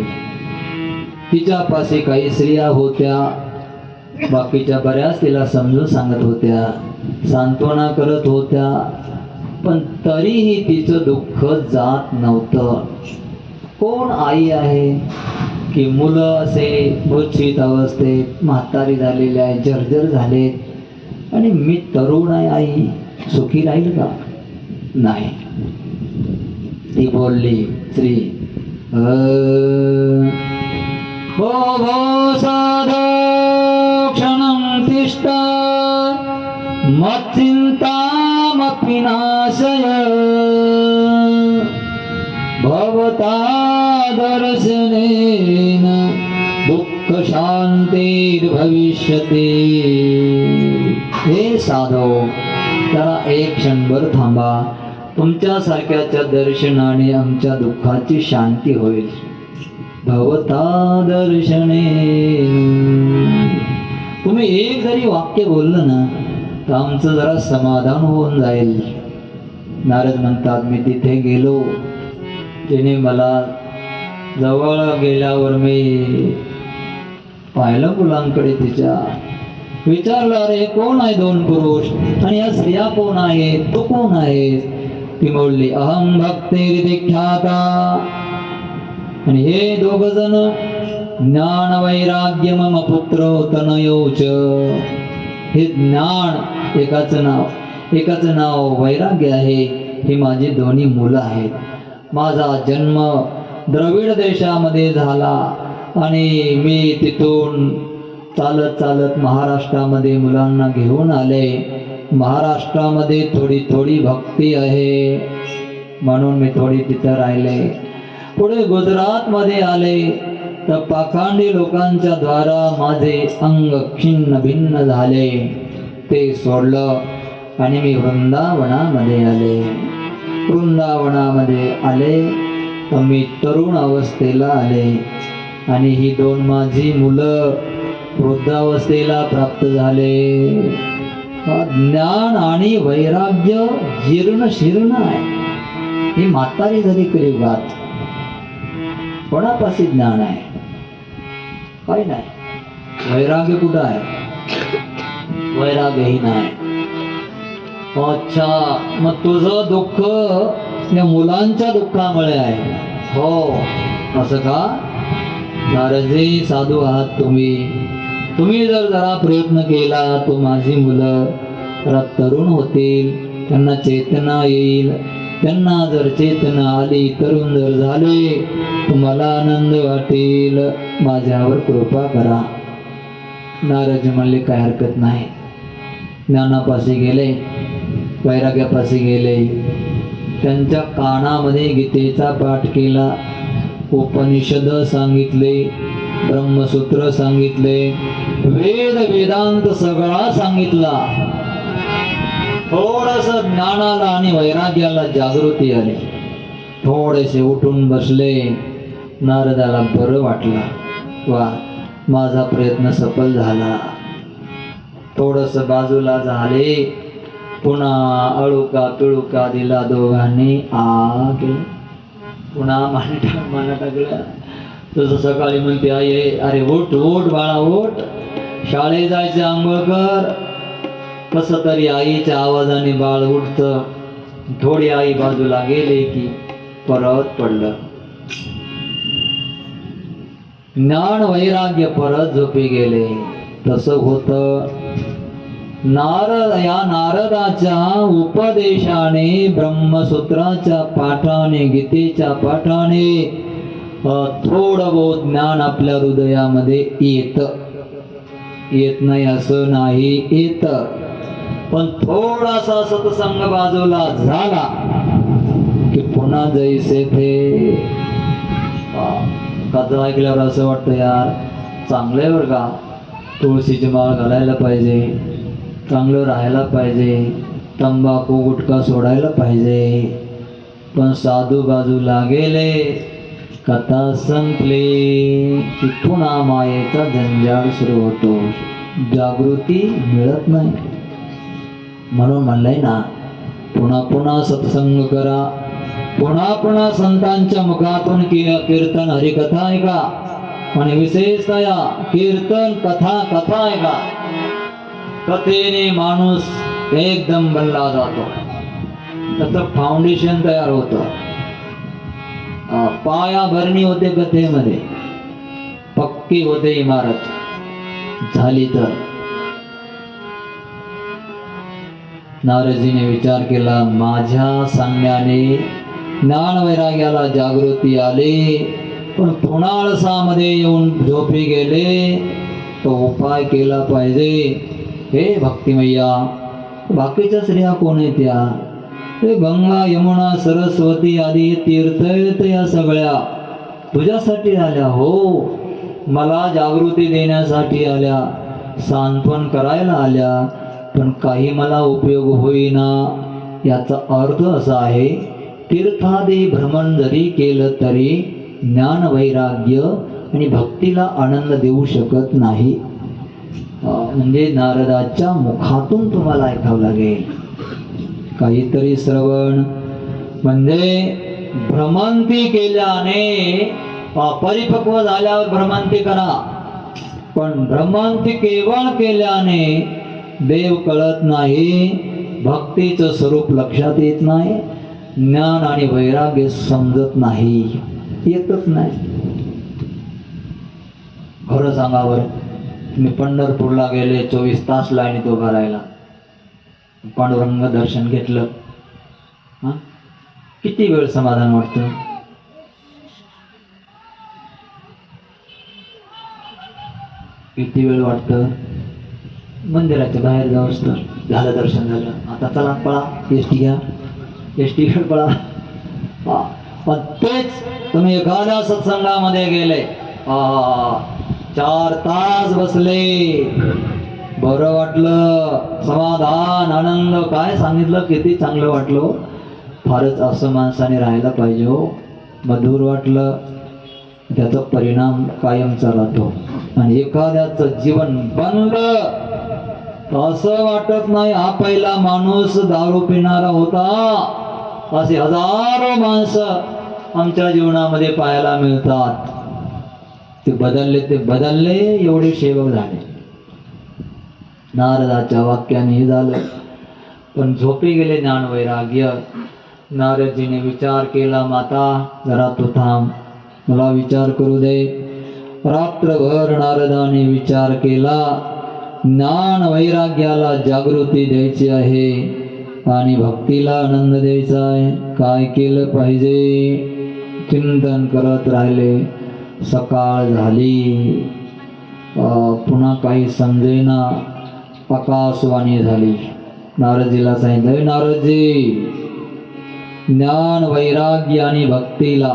[SPEAKER 1] तिच्यापाशी काही स्त्रिया होत्या, बाकीच्या बऱ्याच तिला समजून सांगत होत्या, सांत्वना करत होत्या, पण तरीही तिचं दुःख जात नव्हतं. कोण आई आहे की मुलं असे मूर्छित अवस्थेत म्हातारी झालेले आहे, जर्जर झाले, आणि मी तरुण आहे, आई सुखी राहील का? नाही. ती बोलली स्त्री, भो भो साधो क्षणं तिष्ठ मच्चिन्तामपि नाशय, भवता दर्शनेन दुःख शांतिर्भविष्यति. हे साधो, जरा एक क्षणभर थांबा. तुमच्यासारख्याच्या दर्शनाने आमच्या दुःखाची शांती होईल. भवता दर्शनेन. तुम्ही एक जरी वाक्य बोललं ना तर आमचं जरा समाधान होऊन जाईल. नारद म्हणतात, मी तिथे गेलो. तिने मला जवळ गेल्यावर मी पाहिलं मुलांकडे तिच्या. विचारलं, अरे कोण आहे 2 पुरुष आणि या स्त्रिया कोण आहेत, तू कोण आहेस? ती बोलली, अहम भक्तिर्विख्याता. आणि हे 2 जण ज्ञान वैराग्य मम पुत्र तनयोच. हे ज्ञान एकाचं नाव वैराग्य आहे. हे माझी 2 मुलं आहेत. माझा जन्म द्रविड देशामध्ये झाला आणि मी तिथून चालत चालत महाराष्ट्रामध्ये मुलांना घेऊन आले. महाराष्ट्रामध्ये थोडी भक्ती आहे म्हणून मी थोडी तिथं राहिले. पुढे गुजरातमध्ये आले तर पाखांडी लोकांच्या द्वारा माझे अंग खिन्न भिन्न झाले. ते सोडलं आणि मी वृंदावनामध्ये आले. वृंदावनामध्ये आले तर मी तरुण अवस्थेला आले आणि ही 2 माझी मुलं वृद्धावस्थेला प्राप्त झाले. ज्ञान आणि वैराग्य जीर्ण शीर्ण आहे. ही म्हातारी झाली कलियुगात. कोणापाशी ज्ञान आहे? काही नाही. वैराग्य कुठं आहे? वैराग्यही नाही. अच्छा, मग तुझं दुःख या मुलांच्या दुःखामुळे आहे. हो, असं का? नारदजी, साधू आहात तुम्ही जर जरा प्रयत्न केला तो माझी मुलं जरा तरुण होतील, त्यांना चेतना येईल. त्यांना जर चेतना आली, तरुण जर झाले, तुम्हाला आनंद वाटेल. माझ्यावर कृपा करा. नारदजी म्हणले, काय हरकत नाही. ज्ञानापाशी गेले, वैराग्यापाशी गेले. त्यांच्या कानामध्ये गीतेचा पाठ केला, उपनिषद सांगितले, ब्रह्मसूत्र सांगितले, वेदांत सगळा सांगितला. थोडस ज्ञानाला आणि वैराग्याला जागृती आली. थोडेसे उठून बसले. नारदाला बरं वाटलं. वा, माझा प्रयत्न सफल झाला. थोडस बाजूला झाले. पुन्हा अळुका पिळुका दिला दोघांनी. केलं. पुन्हा मना टाकलं. तसं सकाळी म्हणते आई, अरे उठ उठ बाळा उठ, शाळेत जायचे, आंघोळ कर. कस तरी आईच्या आवाजाने बाळ उठतं. थोडी आई बाजूला गेले की परत पडलं. ज्ञान वैराग्य परत झोपी गेले. तसं होतं. या नारदाच्या उपदेशाने, ब्रह्मसूत्राच्या पाठाने, गीतेच्या पाठाने थोडं बहुत ज्ञान आपल्या हृदयामध्ये येत नाही असं नाही, येत. पण थोडासा सत्संग बाजूला झाला की पुन्हा जैसे थे. कथा ऐकल्यावर असं वाटतं यार चांगलंय बरं का, तुळशीची माळ घालायला पाहिजे, चांगलं राहायला पाहिजे, तंबाखू गुटखा सोडायला पाहिजे. पण साधू बाजूला गेले, कथा संपली की पुन्हा मायेचा जंजाळ सुरू होतो. जागृती मिळत नाही. म्हणून म्हणलंय ना, पुन्हा पुन्हा सत्संग करा, पुन्हा पुन्हा संतांच्या मुखातून कीर्तन हरिकथा ऐका. आणि विशेषतया कीर्तन कथा ऐका. कथेने माणूस एकदम बनला जातो. त्याचं फाउंडेशन तयार होतं. पायाभरणी होते कथेमध्ये, पक्की होते इमारत झाली. तर नारदजीने विचार केला, माझ्या सांगण्याने ज्ञान वैराग्याला जागृती आली, पण पुन्हा आळसामध्ये येऊन झोपी गेले. तो उपाय केला पाहिजे. हे भक्तिमय्या, बाकीच्या स्त्रिया कोण आहेत त्या? ते गंगा यमुना सरस्वती आदी तीर्थ आहेत, या सगळ्या तुझ्यासाठी आल्या. हो, मला जागृती देण्यासाठी आल्या, सांत्वन करायला आल्या, पण काही मला उपयोग होईना. याचा अर्थ असा आहे, तीर्थादी भ्रमण जरी केलं तरी ज्ञान वैराग्य आणि भक्तीला आनंद देऊ शकत नाही. म्हणजे नारदाच्या मुखातून तुम्हाला ऐकावं लागेल काहीतरी श्रवण. म्हणजे भ्रमंती केल्याने, परिपक्व झाल्यावर भ्रमंती करा, पण भ्रमंती केवळ केल्याने देव कळत नाही, भक्तीचं स्वरूप लक्षात येत नाही, ज्ञान आणि वैराग्य समजत नाही, येतच नाही. खरं सांगावर, मी पंढरपूरला गेले, 24 तास लाईनीत उभा राहिला, पांडुरंग दर्शन घेतलं. किती वेळ समाधान वाटतं? किती वेळ वाटतं? मंदिराच्या बाहेर जाऊस तर झालं, दर्शन झालं, आता चला पळा, एसटी घ्या, एसटी घ्या, पळा. पण तेच तुम्ही एखाद्या सत्संगामध्ये गेले, 4 तास बसले, बरं वाटलं, समाधान, आनंद, काय सांगितलं, किती चांगलं वाटलं. फारच असं माणसाने राहायला पाहिजे हो. मधुर वाटलं, त्याचा परिणाम कायमचा राहतो. आणि एखाद्याचं जीवन बनलं असं वाटत नाही, हा पहिला माणूस दारू पिणारा होता. असे हजारो माणसं आमच्या जीवनामध्ये पाहायला मिळतात. ते बदलले, एवढे सेवक झाले. नारदाच्या वाक्याने हे झालं, पण झोपी गेले ज्ञान वैराग्य. नारदजीने विचार केला, माता जरा तू थांब, मला विचार करू दे. रात्रभर नारदाने विचार केला. ज्ञान वैराग्याला जागृती द्यायची आहे आणि भक्तीला आनंद द्यायचा आहे. काय केलं पाहिजे? चिंतन करत राहिले. सकाळ झाली, पुन्हा काही समजेना. आकाशवाणी झाली. नारदजीला सांगितलं, नारदजी, ज्ञान वैराग्य आणि भक्तीला,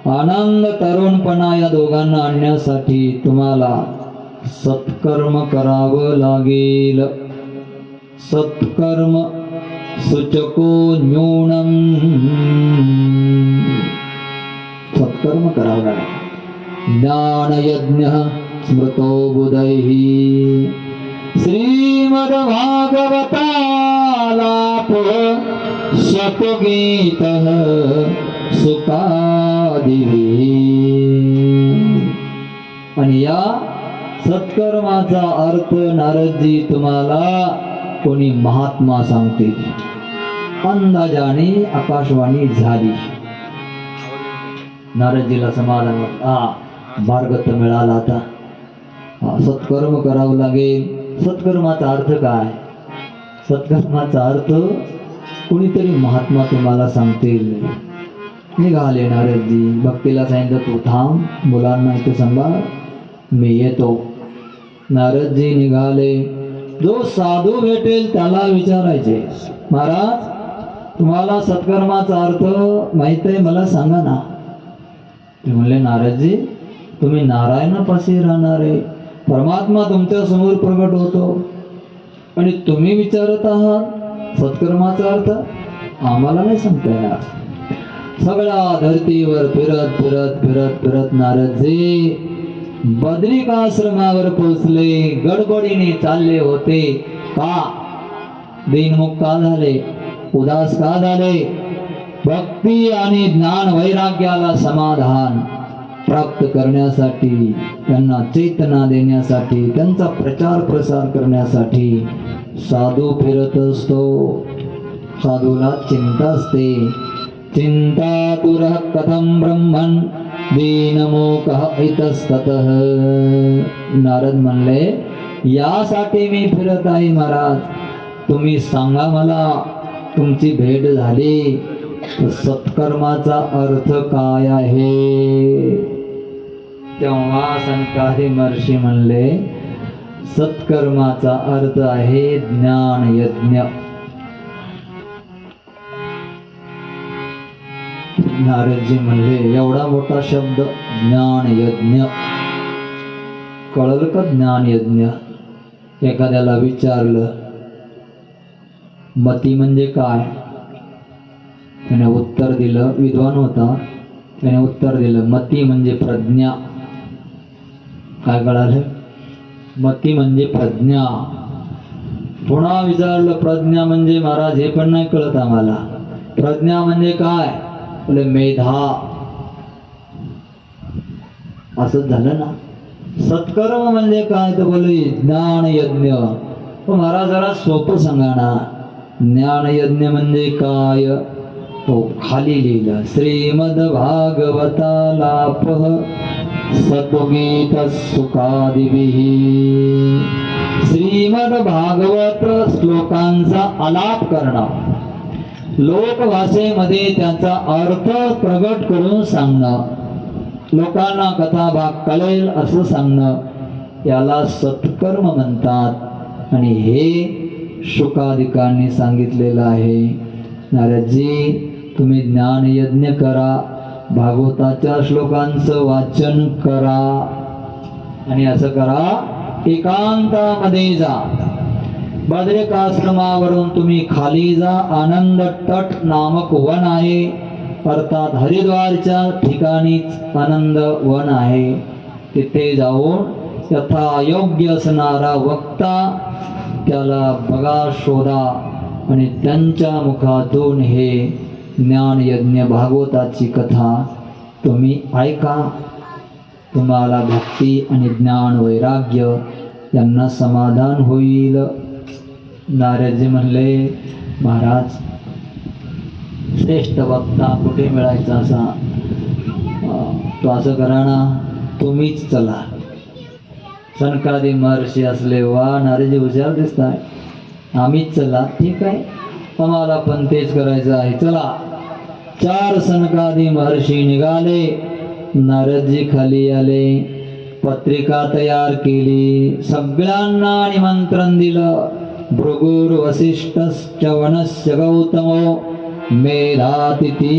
[SPEAKER 1] आनंद तरुणपणा या दोघांना आणण्यासाठी तुम्हाला सत्कर्म करावं लागेल. सत्कर्म सूचको न्यूनम. सत्कर्म करावं लागेल. ज्ञानयज्ञ स्मृतो बुधैः श्रीमद्भागवतालाप शतगीतः सुखादिभिः. आणि या सत्कर्माचा अर्थ नारदजी तुम्हाला कोणी महात्मा सांगते. अंदाजाने आकाशवाणी झाली. नारदजीला समाधान वाटलं, मार्ग तर मिळाला. आता सत्कर्म करावं लागेल. सत्कर्माचा अर्थ काय? सत्कर्माचा अर्थ कोणीतरी महात्मा तुम्हाला सांगतील. निघाले नारदजी. भक्तीला सांगितलं तू थांब, मुलांना इथं सांभाळ, मी येतो. नारदजी निघाले. जो साधू भेटेल त्याला विचारायचे, महाराज तुम्हाला सत्कर्माचा अर्थ माहित आहे, मला सांगा ना. ते म्हणले, नारदजी तुम्ही नारायणापाशी राहणारे, परमात्मा तुमच्या समोर प्रगट होतो आणि तुम्ही विचारत आहात सत्कर्माचा अर्थ, आम्हाला नाही सांगता येणार. सगळ्या धर्तीवर फिरत फिरत फिरत फिरत नारदजी बद्रिकाश्रमावर पोचले. गडबडीने चालले होते. का? दिनमुख का झाले? उदास का झाले? भक्ती आणि ज्ञान वैराग्याला समाधान प्राप्त करण्यासाठी, त्यांना चेतना देण्यासाठी, त्यांचा प्रचार प्रसार करण्यासाठी साधू फिरत असतो. साधूला चिंता असते. चिंता तुरः कथं ब्रह्मन् दीनमोकः इतस्ततः. नारद म्हणले, यासाठी मी फिरत आहे महाराज. तुम्ही सांगा मला, तुमची भेट झाली तर सत्कर्माचा अर्थ काय आहे? तेव्हा संताजी महर्षी म्हणले, सत्कर्माचा अर्थ आहे ज्ञान यज्ञ. नारदजी म्हणले, एवढा मोठा शब्द ज्ञान यज्ञ, कळलं का? ज्ञान यज्ञ. एखाद्याला विचारलं मती म्हणजे काय, त्याने उत्तर दिलं. विद्वान होता, त्याने उत्तर दिलं मती म्हणजे प्रज्ञा. काय कळालं? मती म्हणजे प्रज्ञा. पुन्हा विचारलं प्रज्ञा म्हणजे, महाराज हे पण नाही कळत आम्हाला, प्रज्ञा म्हणजे काय? बोले मेधा. असंच झालं ना. सत्कर्म म्हणजे काय तर बोले ज्ञान यज्ञ. महाराज जरा सोपं सांगा ना, ज्ञान यज्ञ म्हणजे काय? तो खाली लिहिलं, श्रीमद भागवतालाप सद्गीत सुखादिभिः. श्रीमद भागवत श्लोकांचा आलाप करणं, लोकभाषेमध्ये त्याचा अर्थ प्रगट करून सांगणं, लोकांना कथा भाग कळेल असं सांगणं, याला सत्कर्म म्हणतात. आणि हे शुकादिकांनी सांगितलेलं आहे. नारदजी तुम्ही ज्ञान यज्ञ करा, भागवताच्या श्लोकांचं वाचन करा आणि असं करा, एकांतामध्ये जा. बद्रिकाश्रमावरून तुम्ही खाली जा. आनंद तट नामक वन आहे, अर्थात हरिद्वारच्या ठिकाणीच आनंद वन आहे. तिथे जाऊन यथा योग्य असणारा वक्ता त्याला बघा, शोधा आणि त्यांच्या मुखातून हे ज्ञान यज्ञ भागवताची कथा तुम्ही ऐका. तुम्हाला भक्ती आणि ज्ञान वैराग्य यांना समाधान होईल. नारदजी म्हणले, महाराज श्रेष्ठ वक्ता कुठे मिळायचा असा? तो असं करा ना, तुम्हीच चला. सनकादी महर्षी असले, वा नारदजी हुशार दिसताय, आम्हीच चला. ठीक आहे, आम्हाला पण तेच करायचं आहे, चला. 4 सनकादी महर्षी निघाले. नारदजी खाली आले, पत्रिका तयार केली, सगळ्यांना निमंत्रण दिलं. भृगुर वसिष्ठश्च वनस्य गौतमो मेधातिथी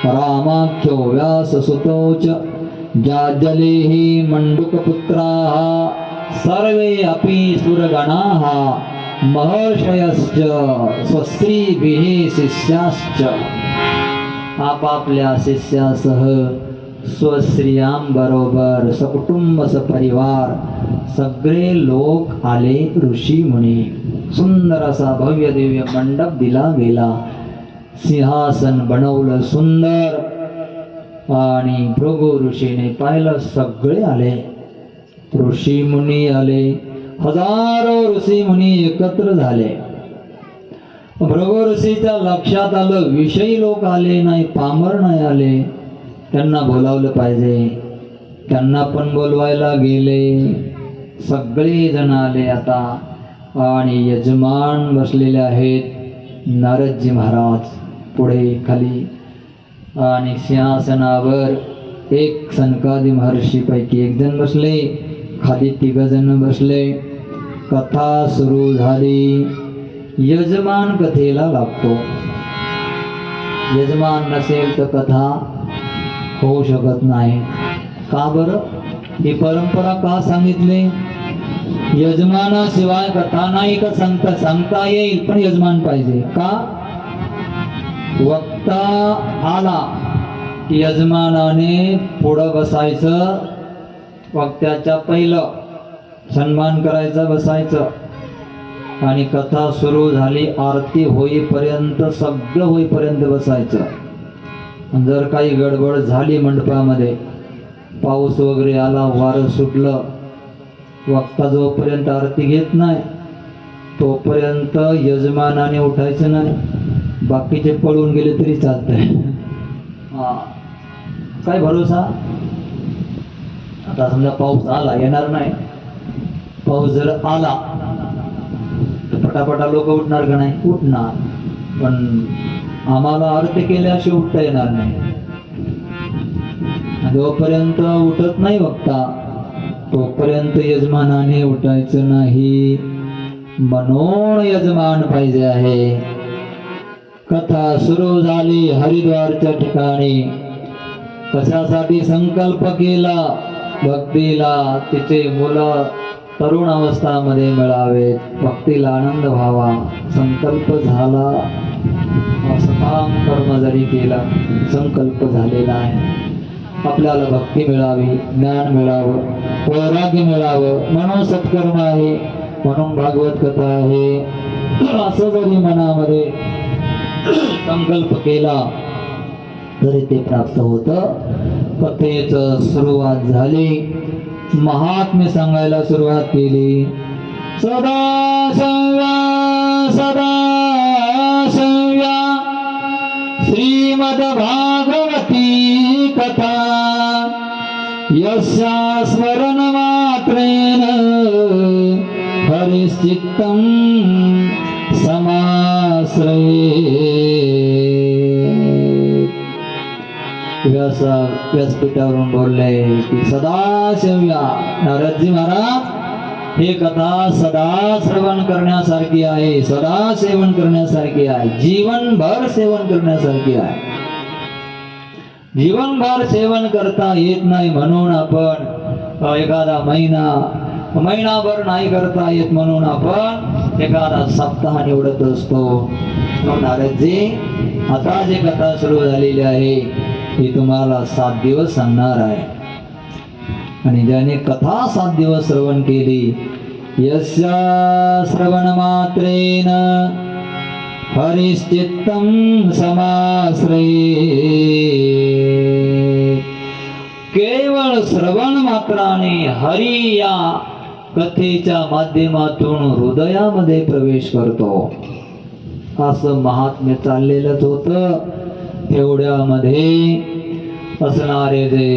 [SPEAKER 1] रामाख्यो व्याससुतो च जाजलेहि मंडुकपुत्राः सर्वे अपि सुरगणाः महर्षयश्च स्वस्त्रीभिः शिष्याश्च आपापल्या शिष्यासह स्वस्त्रियांबरोबर सकुटुंब सपरिवार सगळे लोक आले. ऋषी मुनी सुंदर असा भव्य दिव्य मंडप दिला गेला. सिंहासन बनवलं सुंदर आणि भृगु ऋषीने पाहिलं सगळे आले. ऋषी मुनी आले. हजारो ऋषी मुनी एकत्र झाले. भृगु ऋषीच्या लक्षात आलं विषयी लोक आले नाही, पामर नाही आले, त्यांना बोलावलं पाहिजे. त्यांना पण बोलवायला गेले. सगळे जण आले आता आणि यजमान बसलेले आहेत. नारदजी महाराज पुढे खाली आणि सिंहासनावर एक सनकादी महर्षी पैकी एक जण बसले, खाली 3 जण बसले. कथा सुरू झाली. यजमान कथेला लागतो. यजमान नसेल तर कथा होऊ शकत नाही. का बरं? ही परंपरा का सांगितली? यजमानाशिवाय कथा नाही का सांगता येईल, पण यजमान पाहिजे. का? वक्ता आला यजमानाने पुढं बसायचं, वक्त्याच्या पहिलं सन्मान करायचा, बसायचं आणि कथा सुरू झाली. आरती होईपर्यंत सगळं होईपर्यंत बसायचं. जर काही गडबड झाली मंडपामध्ये, पाऊस वगैरे आला, वारं सुटलं, वक्ता जोपर्यंत आरती घेत नाही तोपर्यंत यजमानाने उठायचं नाही. बाकीचे पळून गेले तरी चालतंय. काय भरोसा? आता समजा पाऊस आला, येणार नाही. पाऊस जर आला तर पटापटा लोक उठणार का नाही? उठणार. पण आम्हाला आरती केल्याशिवाय उठता येणार नाही. जोपर्यंत उठत नाही वक्ता तोपर्यंत यजमानाने उठायचं नाही. म्हणून यजमान पाहिजे आहे. कथा सुरू झाली हरिद्वारच्या ठिकाणी. कशासाठी संकल्प केला? भक्तीला तिचे मुलं तरुण अवस्थामध्ये मिळावेत, भक्तीला आनंद व्हावा. संकल्प झाला. सकाम कर्म जरी केला, संकल्प झालेला आहे. आपल्याला भक्ती मिळावी, ज्ञान मिळावं, वैराग्य मिळावं म्हणून सत्कर्म आहे, म्हणून भागवत कथा आहे. असं जरी मनामध्ये संकल्प केला तरी ते प्राप्त होतं. कथेचं सुरुवात झाली. महात्म्य सांगायला सुरुवात केली. सदा संव्या सदा संव्या श्रीमद भागवती कथा यस्या स्मरण मात्रेन हरिश्चित्तं व्यासपीठावरून बोलले की सदाशिव्या नारदजी महाराज ही कथा सदा श्रवण करण्यासारखी आहे, सदा सेवन करण्यासारखी आहे, जीवनभर सेवन करण्यासारखी आहे. जीवनभर सेवन करता येत नाही म्हणून आपण एखादा महिनाभर नाही करता येत म्हणून आपण एखादा सप्ताह निवडत असतो. नारदजी आता जी कथा सुरू झालेली आहे ही तुम्हाला 7 दिवस सांगणार आहे. आणि ज्याने कथा 7 दिवस श्रवण केली यस्या श्रवण मात्रेन हरिश्चित्तं समाश्रये. केवळ श्रवण मात्राने हरी या कथेच्या माध्यमातून हृदयामध्ये प्रवेश करतो. असं महात्म्य चाललेलंच होतं. एवढ्यामध्ये असणारे जे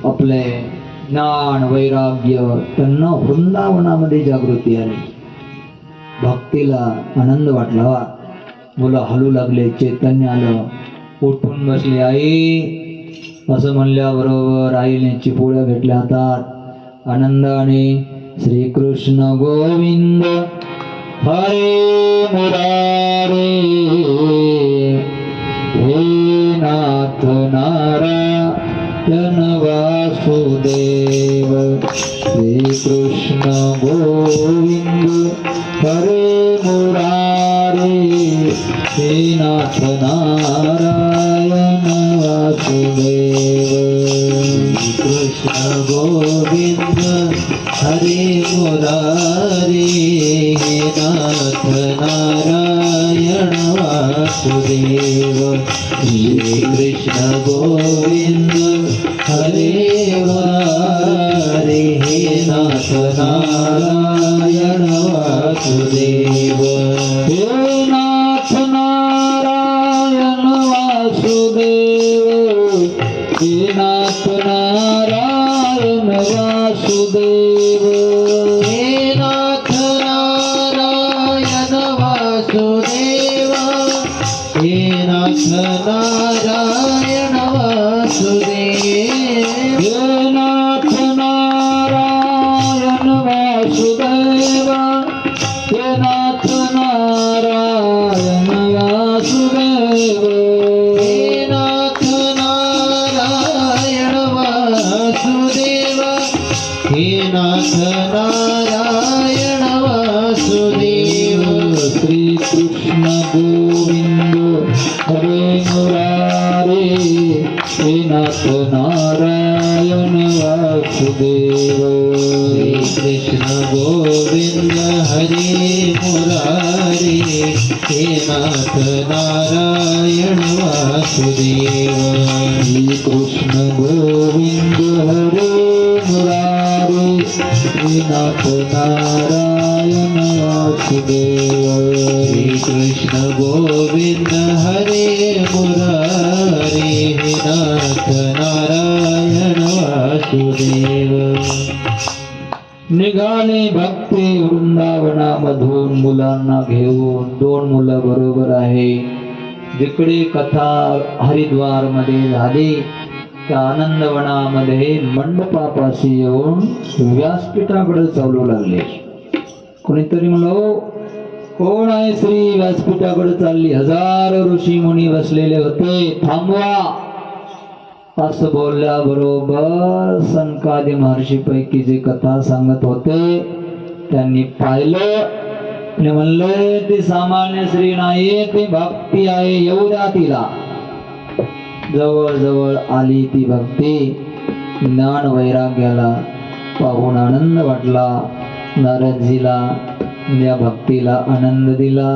[SPEAKER 1] आपले ज्ञान वैराग्य त्यांना वृंदावनामध्ये जागृती आली. भक्तीला आनंद वाटला. मुलं हलू लागले, चैतन्य आलं, उठून बसले. आई असं म्हणल्याबरोबर आईने चिपोळ्या घेतल्या हातात आनंदाने. श्रीकृष्ण गोविंद हरे मुरारे हे नाथ नारायण वासुदेव. श्रीकृष्ण नारायण वासुदेव कृष्ण गोविंद हरे मुरारी नाथ नारायण वासुदेव श्री कृष्ण गोविंद हरे मुरारी नाथ नारायण वासुदेव हे नाथ नारायण वासुदेव हे नाथ नारायण वासुदेव हे नाथ नारायण वासुदेव हे नाथ नारायण वासुदेव हे नाथ नारायण वासुदेव हे नाथ नारायण वासुदेव हे नाथ नारायण वासुदेव हे नाथ नारायण वासुदेव श्री कृष्ण गोविंद हरे मुरारे हे नाथ नारायण वासुदेव श्री कृष्ण गोविंद हरे मुरारे हे नाथ नारायण वासुदेव श्री कृष्ण गोविंद हरे मुरारे हे नाथ नारायण वासुदेव श्री कृष्ण गोविंद हरे मुरारे हे नाथ नारायण वासुदेव निघाले भक्ती वृंदावनामधून मुलांना घेऊन दोन मुलं बरोबर आहे जिकडे कथा हरिद्वार मध्ये झाली त्या आनंदवनामध्ये मंडपापाशी येऊन व्यासपीठाकडे चालू लागले कोणीतरी म्हणलो कोण आहे श्री व्यासपीठाकडे चालली हजारो ऋषी मुनी बसलेले होते थांबवा असं बोलल्याबरोबर सनकादी महर्षीपैकी जे कथा सांगत होते त्यांनी पाहिलं आणि म्हणले ती सामान्य स्त्री नाही ती भक्ती आहे येऊ द्या तिला जवळ जवळ आली ती भक्ती ज्ञान वैराग्याला पाहून आनंद वाटला नारदजीला या भक्तीला आनंद दिला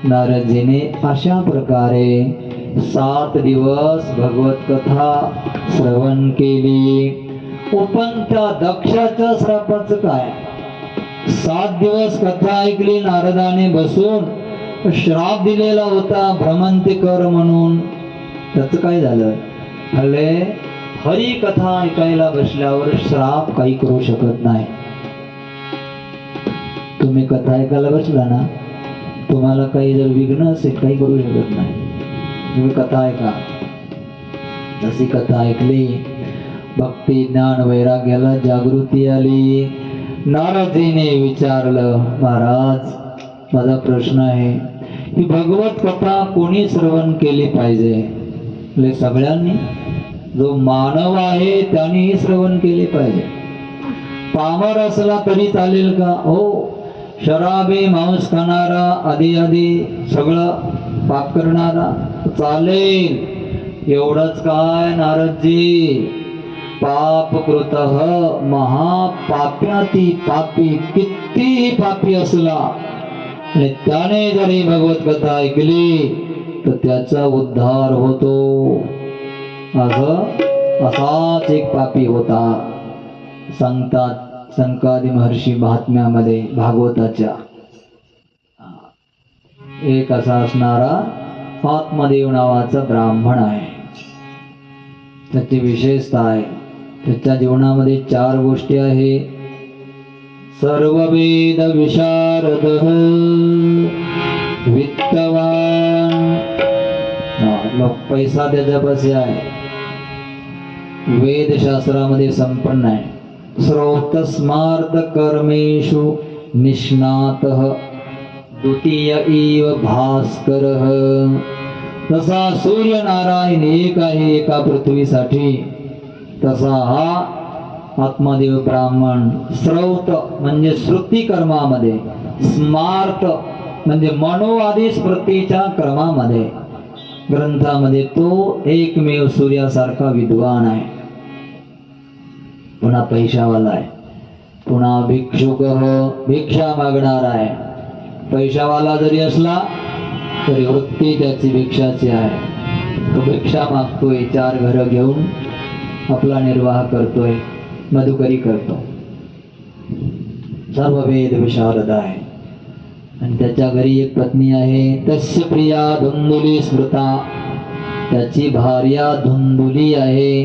[SPEAKER 1] नारदजीने अशा प्रकारे 7 दिवस भगवत कथा श्रवण केली पण त्या दक्षाच्या श्रापाचं काय 7 दिवस कथा ऐकली नारदाने बसून श्राप दिलेला होता भ्रमंती कर म्हणून त्याचं काय झालं हल्ले हरी कथा ऐकायला बसल्यावर श्राप काही करू शकत नाही तुम्ही कथा ऐकायला बसला ना तुम्हाला काही जर विघ्न असेल काही करू शकत नाही तुम्ही कथा ऐका जशी कथा ऐकली भक्ती ज्ञान वैराग्याला जागृती आली नारदजीने विचारलं महाराज माझा प्रश्न आहे ही भगवत कथा कोणी श्रवण केली पाहिजे सगळ्यांनी जो मानव आहे त्यांनी श्रवण केले पाहिजे पामर असला तरी चालेल का हो शराबी मांस खाणारा आधी सगळं पाप करणारा चालेल एवढंच काय नारदजी पापकृत महापाप्याती पापी कितीही पापी असला आणि त्याने जरी भगवत कथा ऐकली तर त्याचा उद्धार होतो असाच एक पापी होता सांगतात संकादी महर्षी महात्म्यामध्ये भागवताच्या एक असा असणारा आत्मदेव नावाचा ब्राह्मण आहे त्याची विशेषता आहे त्याच्या जीवनामध्ये 4 गोष्टी आहे सर्ववेद विशारद वित्तवान पैसा त्याच्यापाशी आहे वेदशास्त्रामध्ये संपन्न आहे श्रोत स्मार्त कर्मेषु निष्णातः द्वितीय इव भास्कर तसा सूर्यनारायण एक आहे एका पृथ्वीसाठी तसा हा आत्मदेव ब्राह्मण श्रौत म्हणजे श्रुती कर्मामध्ये स्मार्त म्हणजे मनोवादी स्मृतीच्या क्रमामध्ये ग्रंथामध्ये तो एकमेव सूर्यासारखा विद्वान आहे. पुन्हा पैशावाला आहे, पुन्हा भिक्षुक भिक्षा मागणार आहे. पैशावाला जरी असला तरी वृत्ती त्याची भिक्षाची आहे. तो भिक्षा मागतोय, 4 घरं घेऊन आपला निर्वाह करतोय, मधुकरी करतो. सर्व वेद विशारद आहे. आणि त्याच्या घरी एक पत्नी आहे. तस्य प्रिया धुंदुली स्मृता, त्याची भार्या धुंदुली आहे.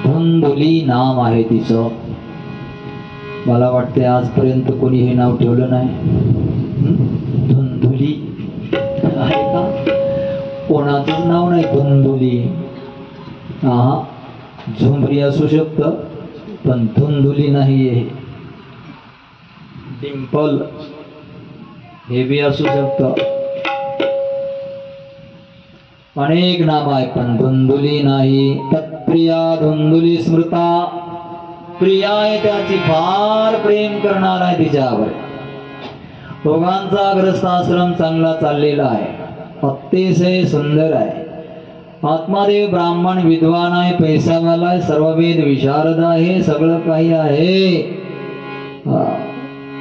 [SPEAKER 1] धुंदुली नाम आहे तिचं. मला वाटते आजपर्यंत कोणी हे नाव ठेवलं नाही. धुंदुली आहे का? कोणाचंच नाव नाही धुंदुली. हा, झुंबरी असू शकतं पण धुंदुली नाही आहे. डिंपल हे बी असू शकतं. अनेक नाम आहे पण धुंदुली नाही. तत्प्रिया धुंदुली स्मृता, प्रिया आहे त्याची, फार प्रेम करणार आहे तिच्यावर. दोघांचा ग्रस्ताश्रम चांगला चाललेला आहे, अतिशय सुंदर आहे. आत्मादेव ब्राह्मण विद्वान आहे, पैसावाला आहे, सर्व वेद विशारद आहे, सगळं काही आहे.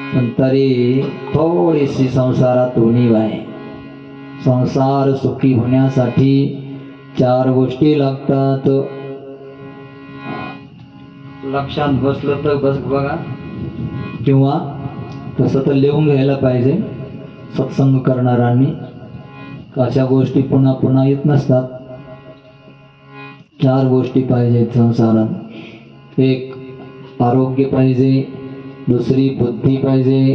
[SPEAKER 1] पण तरी थोडीशी संसारात उणीव आहे. संसार सुखी होण्यासाठी 4 गोष्टी लागतात. लक्षात बसलं तर बस बघा, किंवा तसं तर लिहून घ्यायला पाहिजे. सत्संग करणाऱ्यांनी अशा गोष्टी पुन्हा पुन्हा येत नसतात. 4 गोष्टी पाहिजेत संसारात. एक आरोग्य पाहिजे, दुसरी बुद्धी पाहिजे,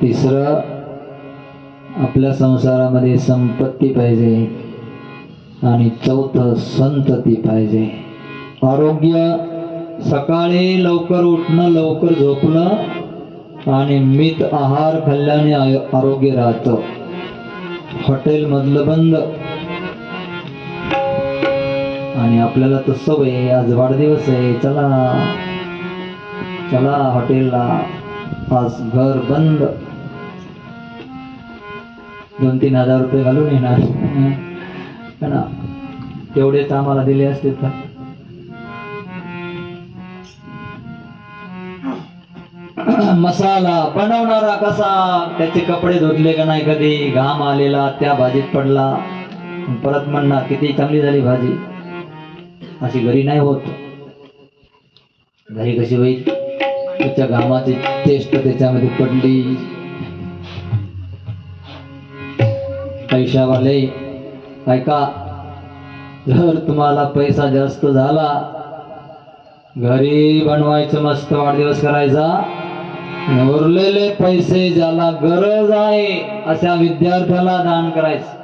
[SPEAKER 1] तिसरं आपल्या संसारामध्ये संपत्ती पाहिजे, आणि चौथं संतती पाहिजे. आरोग्य, सकाळी लवकर उठणं, लवकर झोपणं आणि मित आहार खाल्ल्याने आरोग्य राहतं. हॉटेलमधलं बंद. आणि आपल्याला तर सवय आहे, आज वाढदिवस आहे, चला चला हॉटेलला, आज घर बंद. 2-3 हजार रुपये घालून येणार ना, तेवढेच आम्हाला दिले असते तर. मसाला बनवणारा कसा, त्याचे कपडे धुतले का नाही, कधी घाम आलेला त्या भाजीत पडला, परत म्हणणार किती चांगली झाली भाजी. अशी घरी नाही होत. घरी कशी होईल, त्याच्या घामाची टेस्ट त्याच्यामध्ये पडली. पैशावाले ऐका, जर तुम्हाला पैसा जास्त झाला, घरी बनवायचं, मस्त वाढदिवस करायचा, उरलेले पैसे ज्याला गरज आहे अशा विद्यार्थ्याला दान करायचं.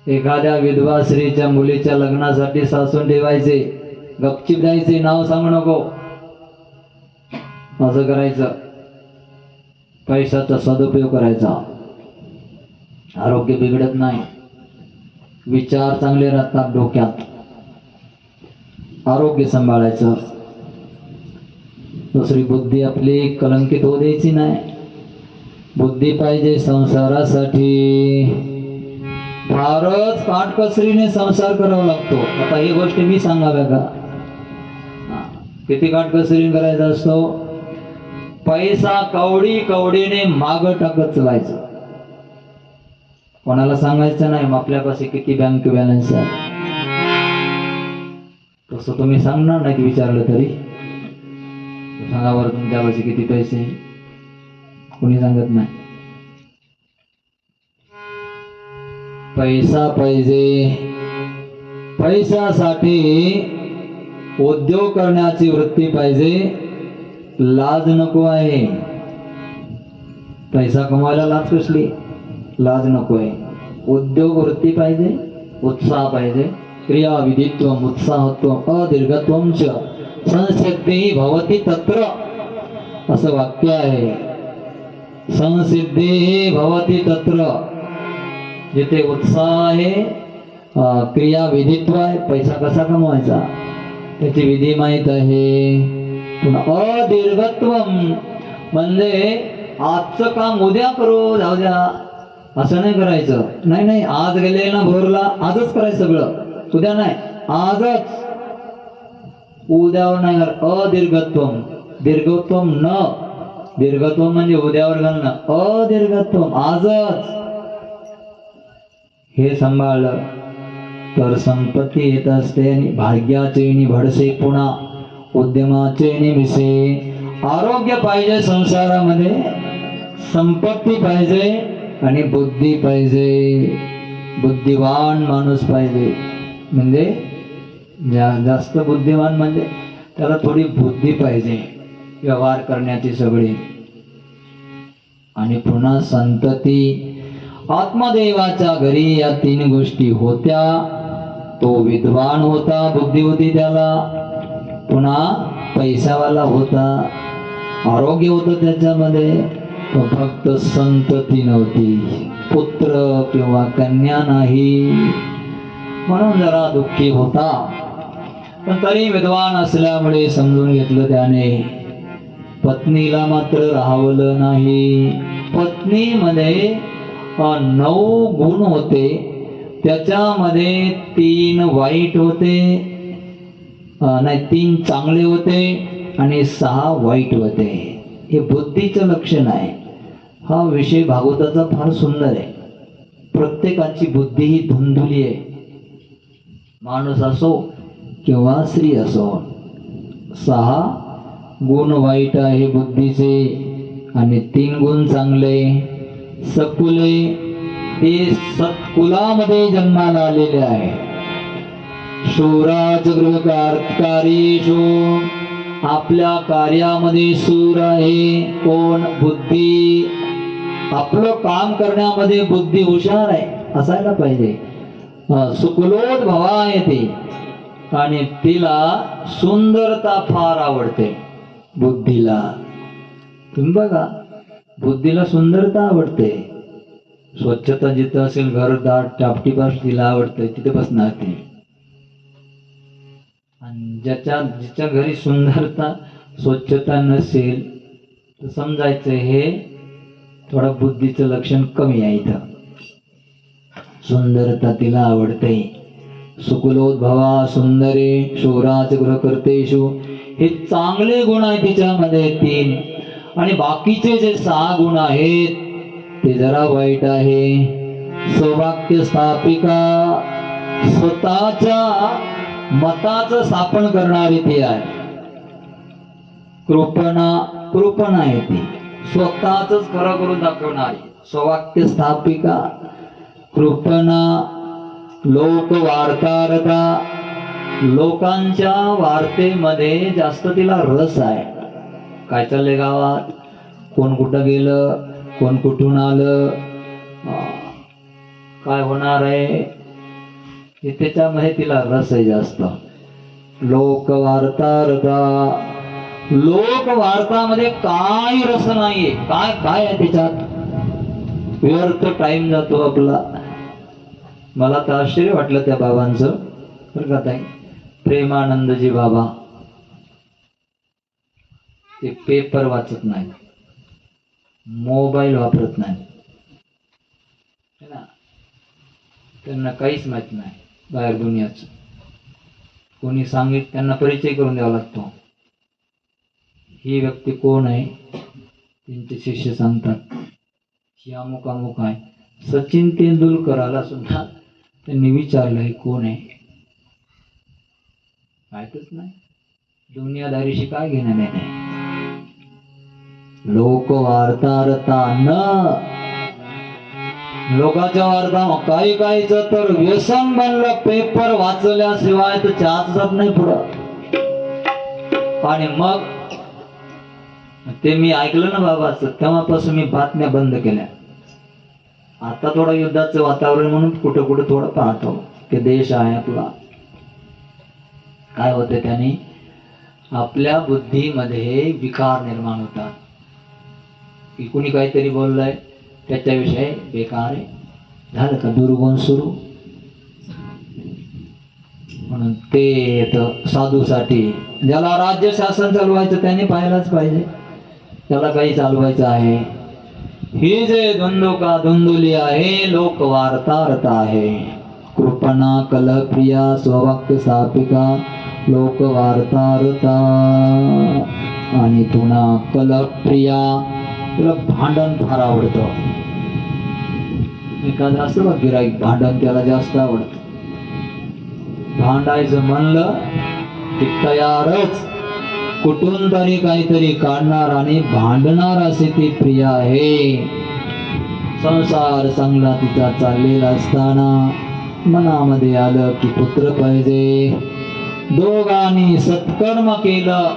[SPEAKER 1] एखाद्या विधवा स्त्रीच्या मुलीच्या लग्नासाठी साचून ठेवायचे, गपचिप द्यायचे, नाव सांगू नको, असं करायचं. पैशाचा सदुपयोग करायचा. आरोग्य बिघडत नाही, विचार चांगले राहतात डोक्यात. आरोग्य सांभाळायचं. दुसरी बुद्धी आपली कलंकित होऊ द्यायची नाही. बुद्धी पाहिजे संसारासाठी. फारच काटकसरीने संसार करावा लागतो. आता ही गोष्ट मी सांगाव्या का? किती काटकसरीने करायचा असतो. पैसा कवडीने माग टाकत चलायचं. कोणाला सांगायचं नाही आपल्यापाशी किती बँक बॅलन्स आहे. तसं तुम्ही सांगणार नाही, विचारलं तरी सांगा बरं तुमच्यापाशी किती पैसे. कोणी सांगत नाही. पैसा पाहिजे. पैशासाठी उद्योग करण्याची वृत्ती पाहिजे. लाज नको आहे. पैसा कमवायला लाज कसली, लाज नको आहे. उद्योग वृत्ती पाहिजे, उत्साह पाहिजे. क्रिया विधित्वम उत्साहत्वम अदीर्घत्वम च संसिद्धी भवती तत्र, असं वाक्य आहे. संसिद्धी भवती तत्र, जिथे उत्साह आहे, क्रिया विधित्व आहे, पैसा कसा कमवायचा त्याची विधी माहीत आहे. पुन्हा अदीर्घत्वम, म्हणजे आजचं काम उद्या करू जाऊ द्या असं नाही करायचं. नाही नाही, आज गेले ना भोरला, आजच करायचं सगळं, उद्या नाही, आजच. उद्यावर नाही अदीर्घत्वम, दीर्घत्वम न, दीर्घत्वम म्हणजे उद्यावर घालणं, अदीर्घत्वम आजच. हे सांभाळलं तर संपत्ती येत असते आणि भाग्याचे निभडसे पुन्हा उद्यमाचे निमिसे. आरोग्य पाहिजे संसारामध्ये, संपत्ती पाहिजे आणि बुद्धी पाहिजे. बुद्धिवान माणूस पाहिजे. म्हणजे जास्त बुद्धिवान म्हणजे त्याला थोडी बुद्धी पाहिजे व्यवहार करण्याची सगळी. आणि पुन्हा संतती. आत्मदेवाच्या घरी या 3 गोष्टी होत्या. तो विद्वान होता, बुद्धी होती त्याला, पुन्हा पैसावाला होता, आरोग्य होतं त्याच्यामध्ये. तो फक्त संतती नव्हती, पुत्र किंवा कन्या नाही, म्हणून जरा दुःखी होता. पण तरी विद्वान असल्यामुळे समजून घेतलं त्याने. पत्नीला मात्र राहावलं नाही. पत्नीमध्ये 9 गुण होते, त्याच्यामध्ये 3 वाईट होते, नाही 3 चांगले होते आणि 6 वाईट होते. हे बुद्धीचं लक्षण आहे. हा विषय भागवताचा फार सुंदर आहे. प्रत्येकाची बुद्धी ही धुंधुली आहे, माणूस असो किंवा स्त्री असो. 6 गुण वाईट आहे बुद्धीचे आणि 3 गुण चांगले. सकुले, ते सत्कुलामध्ये जन्माला आलेले आहे. शूराच गृहकार्येषु, आपल्या कार्यामध्ये शूर आहे. कोण? बुद्धी. आपलं काम करण्यामध्ये बुद्धी हुशार आहे, असायला पाहिजे. सुकुलोद्भवा येते आणि तिला सुंदरता फार आवडते. बुद्धीला तुम्ही बघा, बुद्धीला सुंदरता आवडते. स्वच्छता जिथं असेल, घरदार टापटीपास तिला आवडते, तिथे बसणार ती. आणि जिच्या घरी सुंदरता स्वच्छता नसेल तर समजायचं हे थोडं बुद्धीचं लक्षण कमी आहे. इथं सुंदरता तिला आवडते. सुकुलोद्भवा सुंदरे शूराच गृहकर्तेषु, हे चांगले गुण आहेत तिच्यामध्ये 3. आणि बाकीचे जे 6 गुण आहेत ते जरा वाईट आहे. सौवाक्य स्थापिका, स्वतःच्या मताचं स्थापन करणारी ती आहे. कृपणा आहे ती, स्वतःच खरं करून दाखवणारी. सौवाक्य स्थापिका, कृपणा. लोक वार्तारता, लोकांच्या वार्तेमध्ये जास्त तिला रस आहे. काय चाललंय गावात, कोण कुठं गेलं, कोण कुठून आलं, काय होणार आहे, हे त्याच्यामध्ये तिला रस आहे जास्त. लोक वार्तारता, लोक वार्तामध्ये काय रस नाहीये. काय काय आहे त्याच्यात, व्यर्थ टाइम जातो आपला. मला तर आश्चर्य वाटलं त्या बाबांचं बरं का ताई. प्रेमानंदजी बाबा, ते पेपर वाचत नाही, मोबाईल वापरत नाही, त्यांना काहीच माहित नाही बाहेर दुनियाचं. कोणी त्यांना परिचय करून द्यावा लागतो. ही व्यक्ती कोण आहे, त्यांचे शिष्य सांगतात ही अमुक अमुक आहे. सचिन तेंडुलकराला सुद्धा त्यांनी विचारलं हे कोण आहे, माहितच नाही. दुनियादारीशी काय घेणं नाही. लोक वार्तारता न, लोकांच्या वार्ता काही काहीच तर व्यसन बनलं. पेपर वाचल्याशिवाय तर चहाच जात नाही पुढं. आणि मग ते मी ऐकलं ना बाबाचं, तेव्हापासून मी बातम्या बंद केल्या. आता थोडं युद्धाचं वातावरण म्हणून कुठं कुठं थोडं पाहतो की देश आहे आपला. काय होते त्याने, आपल्या बुद्धीमध्ये विकार निर्माण होतात. की कुणी काहीतरी बोललंय त्याच्याविषयी बेकार आहे, झालं का दुर्गुण सुरू. म्हणून ते येतं साधूसाठी. ज्याला राज्य शासन चालवायचं त्याने पाहायलाच पाहिजे. त्याला काही चालवायचं आहे. ही जे धुंदुका धुंदुली आहे लोक वार्तारत आहे. कृपणा कलहप्रिया स्वभक्त सापिका लोक वार्तारता. आणि पुन्हा कलहप्रिया, तुला भांडण फार आवडतं. एखादं असतं बघ गिराईक, भांडण त्याला जास्त आवडतं. भांडायचं म्हणलं की तयारच, कुठून तरी काहीतरी काढणार आणि भांडणार असे ती प्रिया आहे. संसार चांगला तिचा चाललेला असताना मनामध्ये आलं की पुत्र पाहिजे. दोघांनी सत्कर्म केलं.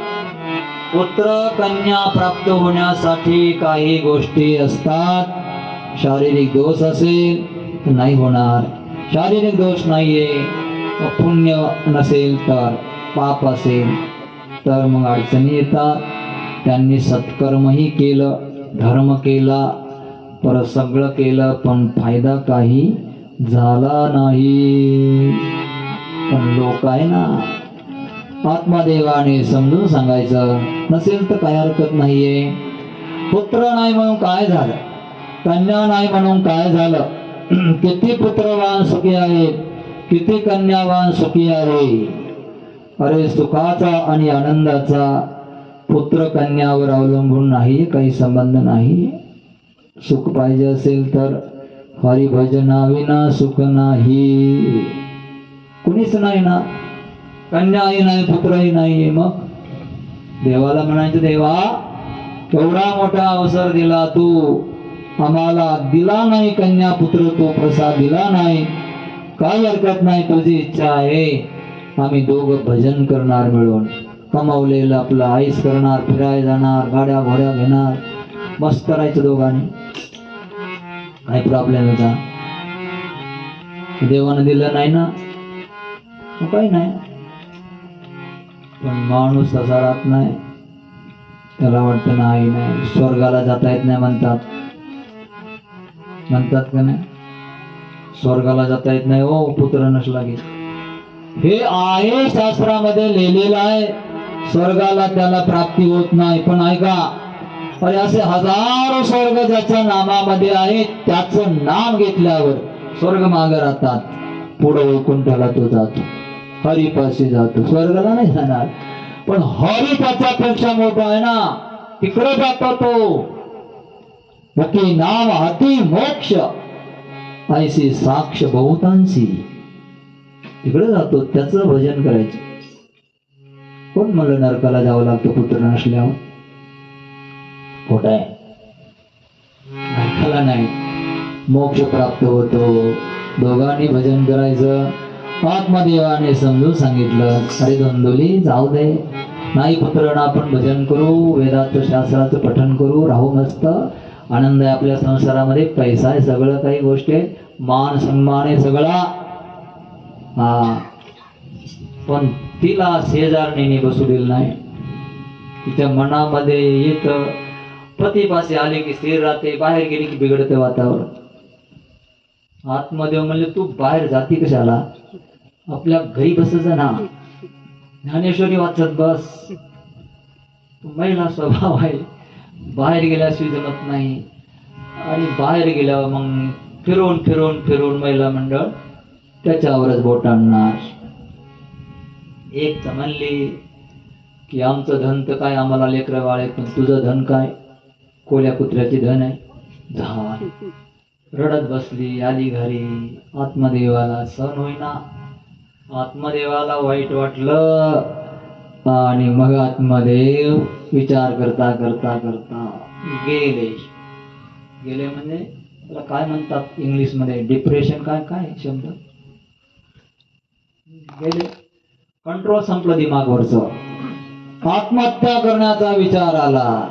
[SPEAKER 1] पुत्र कन्या प्राप्त होण्यासाठी काही गोष्टी असतात. शारीरिक दोष असेल तर नाही होणार. शारीरिक दोष नाहीये, पुण्य नसेल तर, पाप असेल तर मग अडचणी येतात. त्यांनी सत्कर्मही केलं, धर्म केला, परत सगळं केलं, पण फायदा काही झाला नाही. पण लोक आहे ना, आत्मदेवाने समजून सांगायचं. नसेल तर काय हरकत नाहीये. पुत्र नाही म्हणून काय झालं, कन्या नाही म्हणून काय झालं. किती पुत्रवान सुखी आहेत, किती कन्यावान सुखी आहे. अरे सुखाचा आणि आनंदाचा पुत्र कन्यावर अवलंबून नाही, काही संबंध नाही. सुख पाहिजे असेल तर हरिभजनाविना सुख नाही. कुणीच नाही ना, कन्याही नाही, पुत्रही नाही. मग देवाला म्हणायचं, देवा केवढा मोठा अवसर दिला तू, आम्हाला दिला नाही कन्या पुत्र, तो प्रसाद दिला नाही. काही हरकत नाही, तुझी इच्छा आहे. आम्ही दोघं भजन करणार मिळून, कमावलेलं आपलं आईस करणार, फिरायला जाणार, गाड्या घोड्या घेणार, मस्त करायचं दोघांनी. काही प्रॉब्लेम आहे का? देवानं दिलं नाही ना, काही नाही. पण माणूस तसा राहत नाही. त्याला वाटतं नाही नाही, स्वर्गाला जाता येत नाही म्हणतात. म्हणतात का नाही? स्वर्गाला जाता येत नाही हो पुत्र नसला की. हे आहे शास्त्रामध्ये लिहिलेलं आहे. स्वर्गाला त्याला प्राप्ती होत नाही. पण ऐका, अरे असे हजारो स्वर्ग ज्याच्या नामामध्ये आहे, त्याचं नाम घेतल्यावर स्वर्ग मागे राहतात. पुढे वैकुंठाला तो जातो, हरिपाशी जातो. स्वर्गाला नाही जाणार, पण हरी त्याच्यापेक्षा मोठा आहे ना, तिकडे जातो तो. नक्की नाम हाती मोक्ष ऐसी साक्ष बहुतांशी, तिकडे जातो. त्याचं भजन करायचं. कोण मला नरकाला जावं लागतं पुत्र नसल्यावर? खोट आहे. नरकाला नाही, मोक्ष प्राप्त होतो. दोघांनी भजन करायचं. आत्मदेवाने समजून सांगितलं, अरे धुंदुली जाऊ दे, नाही पुत्र ना, आपण भजन करू, वेदाचं शास्त्राचं पठण करू, राहू मस्त. आनंद आहे आपल्या संसारामध्ये, पैसा आहे, सगळं काही गोष्टी आहे, मान सन्मान आहे सगळा. हा, पण तिला शेजारणीने बसू दिलं नाही. तिच्या मनामध्ये येत, पतीपाशी आले की स्थिर राहते, बाहेर गेली की बिघडते वातावरण. आत्मदेव म्हणले, तू बाहेर जाती कशाला, आपल्या घरी बसायचं ना, ज्ञानेश्वरी वाचत बस. महिला स्वभाव आहे, बाहेर गेल्याशिवाय जमत नाही. आणि बाहेर गेल्यावर मग फिरून फिरून फिरून महिला मंडळ त्याच्यावरच बोट आणणार. एक तर म्हणली की आमचं धन तर काय, आम्हाला लेकरं बाळ, पण तुझं धन काय, कोल्या कुत्र्याची धन आहे. झाड रडत बसली, आली घरी. आत्मदेवाला सहन होईना. आत्मदेवाला वाईट वाटलं. आणि मग आत्मदेव विचार करता करता करता गेले. गेले म्हणजे त्याला काय म्हणतात इंग्लिश मध्ये, डिप्रेशन, काय काय शब्द, गेले. कंट्रोल संपलं दिमागवरच. आत्महत्या करण्याचा विचार आला.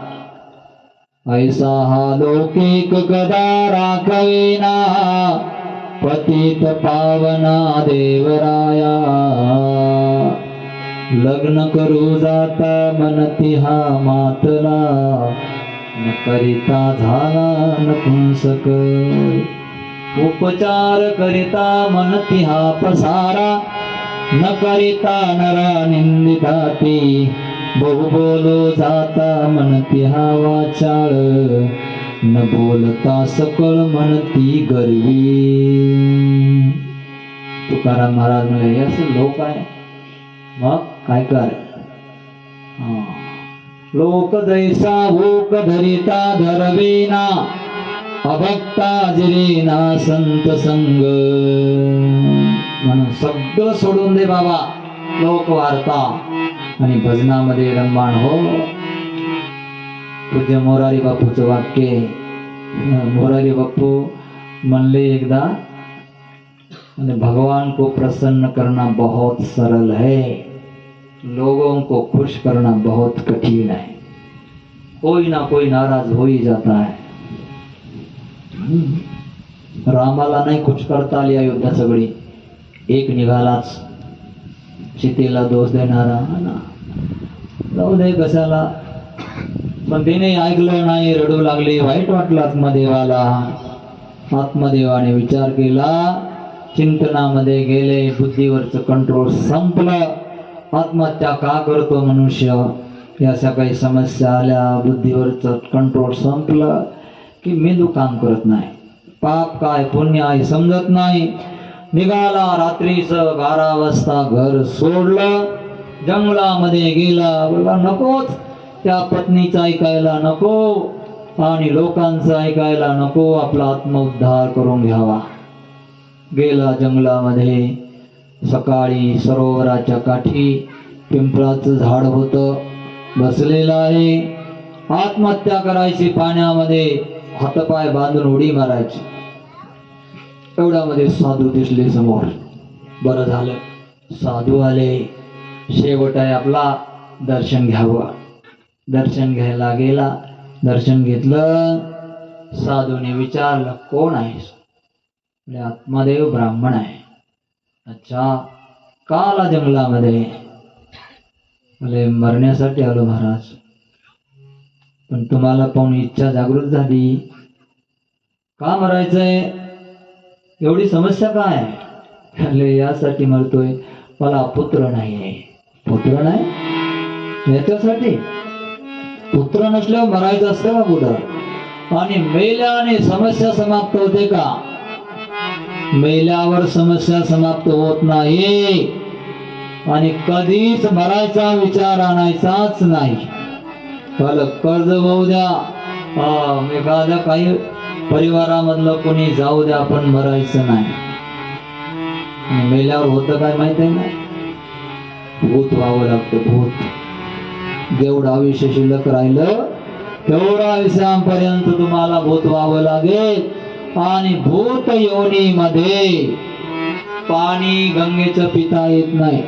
[SPEAKER 1] ऐसा हा लौकिक गदा राखवेना, पतित पावना देवराया. लग्न करू जाता मनती हा मातला, न करिता झाला नपुंसक. उपचार करिता मनती हा पसारा, न करिता नरा निंदिताती. बहु बोलो जाता म्हणती हा वाचाळ, न बोलता सकळ म्हणती गरवी. तुकाराम महाराज म्हणले हे असं लोक आहे, मग काय कर. लोक जैसा भूक धरिता धरवेना, अभक्ता जिरेना संत संग. म्हणून सगळं सोडून दे बाबा लोक वार्ता आणि भजनामध्ये रममाण हो. पूज्य मोरारी बापूचं वाक्य, मोरारी बापू म्हणले एकदा, भगवान को प्रसन्न करना बहुत सरल है, लोगों को खुश करना बहुत कठिन है. कोई ना कोई नाराज हो ही जाता है. रामाला नाही खुश करता आली अयोध्या सगळी, एक निघालाच सीतेला दोष देणारा. जाऊ दे कशाला, पण तिने ऐकलं नाही, रडू लागली. वाईट वाटलं आत्मदेवाला. आत्मदेवाने विचार केला, चिंतनामध्ये गेले, बुद्धीवरचं कंट्रोल संपलं. आत्महत्या का करतो मनुष्य, याच्या काही समस्या आल्या, बुद्धीवरचं कंट्रोल संपलं की मेंदू काम करत नाही. पाप काय पुण्य आहे समजत नाही. निघाला रात्रीचं 12 वाजता घर सोडलं, जंगलामध्ये गेला. बोला नकोच त्या पत्नीचं ऐकायला नको आणि लोकांचं ऐकायला नको, आपला आत्मउद्धार करून घ्यावा. गेला जंगलामध्ये. सकाळी सरोवराच्या काठी पिंपळाचं झाड होतं, बसलेलं आहे. आत्महत्या करायची, पाण्यामध्ये हातपाय बांधून उडी मारायची. एवढ्यामध्ये साधू दिसले समोर. बरं झालं साधू आले, शेवट आहे आपला, दर्शन घ्यावं. दर्शन घ्यायला गेला, दर्शन घेतलं. साधूने विचारलं कोण आहेस? आत्मदेव ब्राह्मण आहे. अच्छा, का आला जंगलामध्ये? बोले मरण्यासाठी आलो महाराज. पण तुम्हाला पाहून इच्छा जागृत झाली. का मरायचंय? एवढी समस्या काय? बोले यासाठी मरतोय, मला पुत्र नाही आहे. पुत्र नाही याच्यासाठी? पुत्र नसल्यावर मरायचं असतं का कुठं? आणि मेल्याने समस्या समाप्त होते का? मेल्यावर समस्या समाप्त होत नाही. आणि कधीच मरायचा विचार आणायचाच नाही. कर्ज होऊ द्या, एखाद्या काही परिवारामधलं कोणी जाऊ द्या, पण मरायचं नाही. मेल्यावर होतं काय माहित आहे ना? भूत व्हावं लागतं. भूत. जेवढं आयुष्य शिल्लक राहिलं तेवढं आयुष्यापर्यंत तुम्हाला भूत व्हावं लागेल. आणि भूत योनीमध्ये पाणी गंगेचं पिता येत नाही,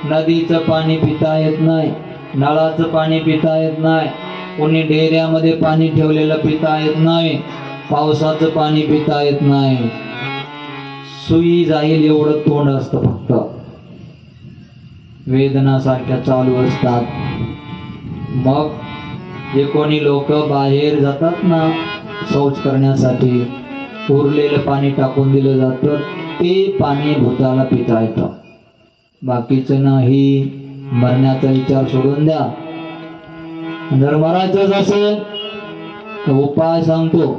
[SPEAKER 1] नदीचं पाणी पिता येत नाही, नळाचं पाणी पिता येत नाही, कोणी डेऱ्यामध्ये पाणी ठेवलेलं पिता येत नाही, पावसाचं पाणी पिता येत नाही. सुई जाईल एवढं तोंड असतं फक्त. वेदना सारख्या चालू असतात. मग जे कोणी लोक बाहेर जातात ना शौच करण्यासाठी, उरलेलं पाणी टाकून दिलं जातं, ते पाणी भूताला पिता येतं. बाकीचं नाही. मरण्याचा विचार सोडून द्या. जर मरायचंच असेल तर उपाय सांगतो.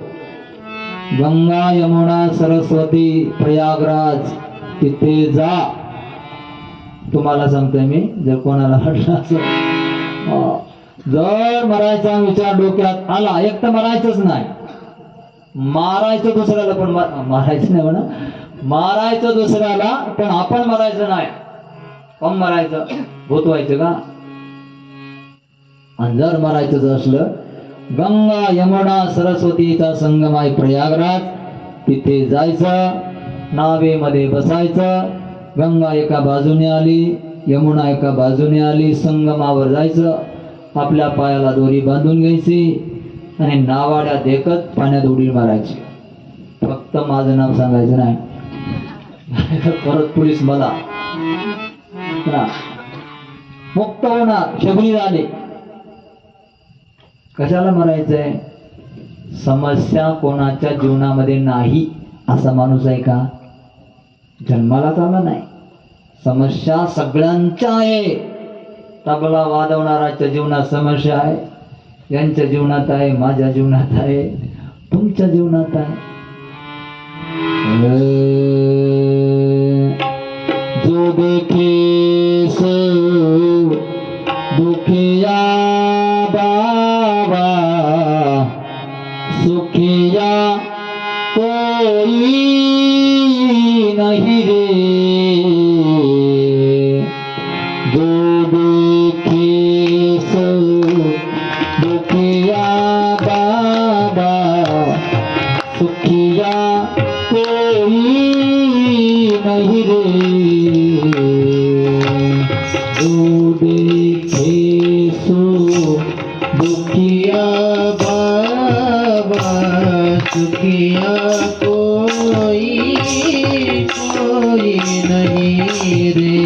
[SPEAKER 1] गंगा यमुना सरस्वती प्रयागराज तिथे जा. तुम्हाला सांगतोय मी, जर कोणाला वाटलं असेल, जर मरायचा विचार डोक्यात आला, एक तर मरायचंच नाही, मारायचं दुसऱ्याला, पण मारायचं नाही म्हणा, मारायचं दुसऱ्याला, पण आपण मरायचं नाही. पण मरायचं भूत व्हायचं का? आणि जर मरायचंच असलं, गंगा यमुना सरस्वतीचा संगम आहे प्रयागराज, तिथे जायचं, नावेमध्ये बसायचं. गंगा एका बाजूने आली, यमुना एका बाजूने आली, संगमावर जायचं, आपल्या पायाला दोरी बांधून घ्यायची आणि नावाड्या देखत पाण्यात उडी मारायची. फक्त माझं नाव सांगायचं नाही. परत पोलीस मला मुक्त होणार, शबरी झाले. कशाला मरायचंय? समस्या कोणाच्या जीवनामध्ये नाही असा माणूस आहे का? जन्मालाच आला नाही. समस्या सगळ्यांच्या आहे. तबला वाजवणाऱ्याच्या जीवनात समस्या आहे, यांच्या जीवनात आहे, माझ्या जीवनात आहे, तुमच्या जीवनात आहे. जो देखे सो दुखिया बाबा, सुखिया कोई नहीं रे. जो देखे सो दुखिया बाबा, सुखिया कोई नहीं रे. जो देखे सो दुखिया बाबा, सुखिया कोई कोई नहीं रे.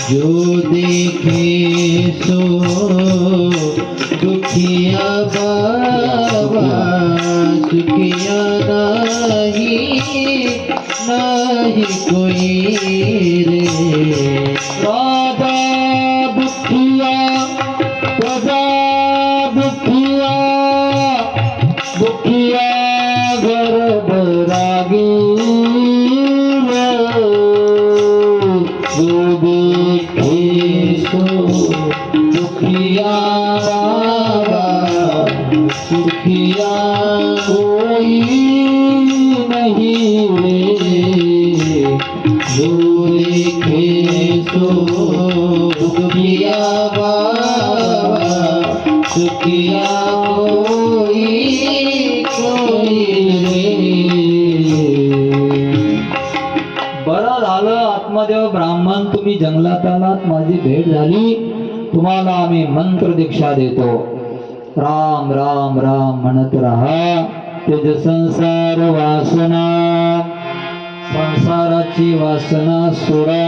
[SPEAKER 1] जो देखे सो दुखिया बाबा, सुखिया नहीं नहीं कोई रे. राजा दुखिया प्रजा दुखिया, दुखिया गर्भ रागी. जो देखे सो दुखिया बाबा, सुखिया कोई नहीं रे. जो देखे सो दुखिया बाबा, सुखिया कोई कोई रे. बरं झालं आत्मदेव ब्राह्मण, तुम्ही जंगलात आलात, माझी भेट झाली. तुम्हाला आम्ही मंत्र दीक्षा देतो. राम राम राम म्हणत राहा. तेज संसार वासना, संसाराची वासना सोडा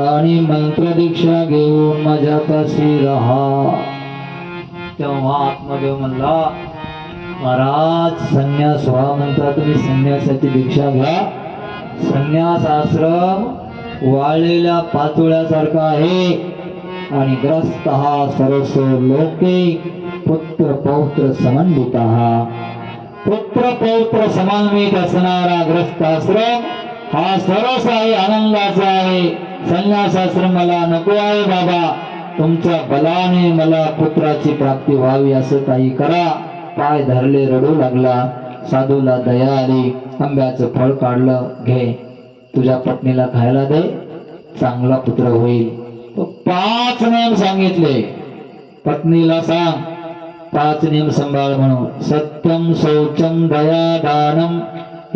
[SPEAKER 1] आणि मंत्र दीक्षा घेऊन माझ्यापाशी राहा. तेव्हा आत्मदेव म्हणला, महाराज संन्यास व्हा म्हणता तुम्ही, संन्यासाची दीक्षा घ्या. संन्यास आश्रम वाळलेल्या पाचोळ्यासारखा आहे आणि ग्रस्त हा सरस लोके पुत्र पौत्र समन्वित. पुत्र पौत्र समन्वित असणारा ग्रस्त आश्रम हा सरस आहे, आनंदाचा आहे. संन्यासाश्रम मला नको आहे बाबा, तुमच्या बलाने मला पुत्राची प्राप्ती व्हावी, असं काही करा. पाय धरले, रडू लागला. साधूला दया आली. आंब्याचं फळ काढलं, घे तुझ्या पत्नीला खायला दे, चांगला पुत्र होईल. तो 5 नियम सांगितले. पत्नीला सांग 5 नियम सांभाळ म्हणून. सत्यम शौचम दया दानम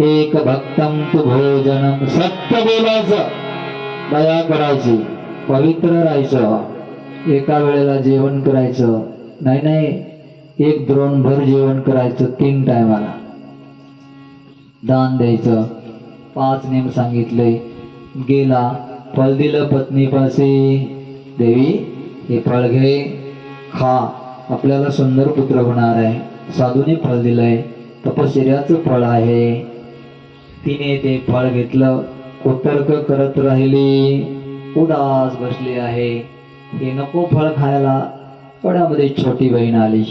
[SPEAKER 1] एक भक्तम तु भोजनम. सत्य बोलायचं, दया करायची, पवित्र राहायचं, एका वेळेला जेवण करायचं नाही, नाही 1 द्रोणभर जेवण करायचं 3 टायमाला. दान द्यायचं. 5 नियम सांगितले. गेला, फळ दिलं पत्नीपाशी. देवी हे फळ घे, खा, आपल्याला सुंदर पुत्र होणार आहे. साधूने फळ दिलंय, तपश्चर्याचं फळ आहे. तिने ते फळ घेतलं, कुतर्क करत राहिली, उदास बसली आहे. हे नको फळ खायला. थोड्यामध्ये छोटी बहीण आली.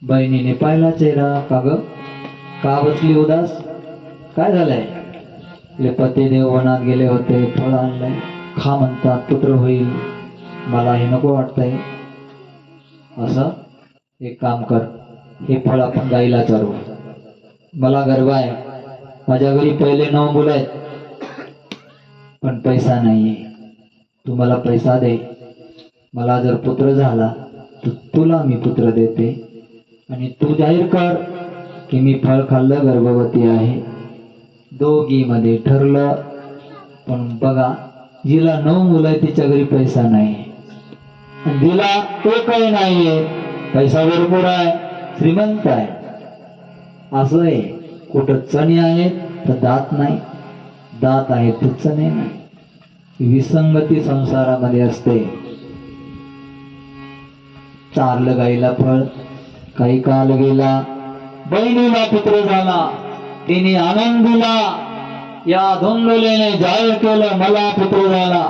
[SPEAKER 1] बहिणीने पाहिला चेहरा, का ग का बसली उदास, काय झालंय? पतिदेव वनात गेले होते, फळ आणलंय, खा म्हणतात, पुत्र होईल. मला हे नको वाटतंय. असं एक काम कर, हे फळ आपण गाईला चारू. मला गर्व आहे, माझ्या घरी पहिले 9 मुलं आहेत, पण पैसा नाहीये. तू मला पैसा दे, मला जर पुत्र झाला तर तुला मी पुत्र देते. आणि तू जाहीर कर की मी फळ खाल्लं, गर्भवती आहे. दोघीमध्ये ठरलं. पण बघा, जिला 9 मुलं आहे तिच्या घरी पैसा नाही, जिला एकही नाहीये, पैसा भरपूर आहे, श्रीमंत आहे. असं आहे. कुठं चणे आहेत तर दात नाही, दात आहेत तर चणे नाही. विसंगती संसारामध्ये असते. चारलं गाईला फळ. काही काल गेला, बहिणीला पुत्र झाला. तिने आनंद दिला. या धोंडोलेने जाहीर केलं, मला पुत्र झाला.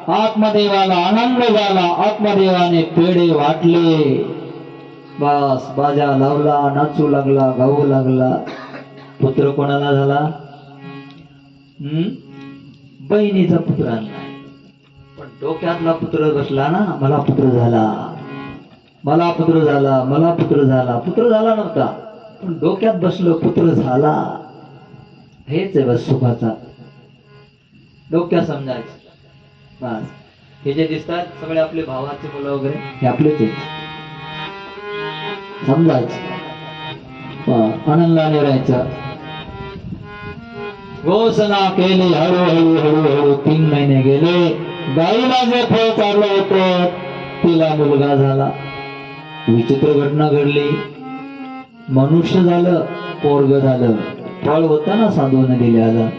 [SPEAKER 1] आत्मदेवाला आनंद झाला, आत्मदेवाने पेढे वाटले, बस बाजा लावला, नाचू लागला, गाऊ लागला. पुत्र कोणाला झाला? बहिणीचा पुत्र आणला. पण डोक्यातला पुत्र बसला ना, मला पुत्र झाला, मला पुत्र झाला, मला पुत्र झाला. पुत्र झाला नव्हता, पण डोक्यात बसलं पुत्र झाला. हेच आहे बस सुखाचा. डोक्यात समजायचं बस. हे जे दिसतात सगळे आपले भावाचे मुलं वगैरे हे आपलेच आहेत, समजायचं. आनंदाने राहायचं. घोषणा केली. हळूहळू हळूहळू 3 महिने गेले. गाईला जे फळ चाललं होतं तिला मुलगा झाला. विचित्र घटना घडली. मनुष्य झालं, पोरग झालं. फळ होतं ना साधूने दिल्याला.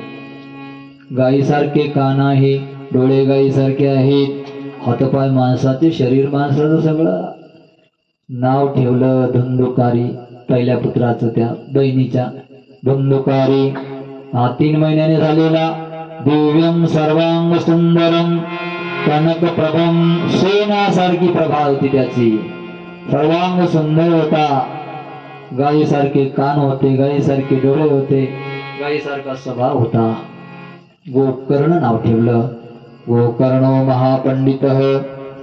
[SPEAKER 1] गाईसारखे कान आहे, डोळे गाईसारखे आहेत, हातपाय माणसाचे, शरीर माणसाचं. सगळं नाव ठेवलं धुंदुकारी, पहिल्या पुत्राचं त्या बहिणीच्या. धुंदुकारी हा 3 महिन्याने झालेला. दिव्यम सर्वांग सुंदरम कनक प्रभम, सोन्यासारखी प्रभा होती त्याची. सर्वांग सुंदर होता. गायीसारखे कान होते, गायीसारखे डोळे होते, गायीसारखा स्वभाव होता. गोकर्ण नाव ठेवलं. गोकर्णो महापंडित,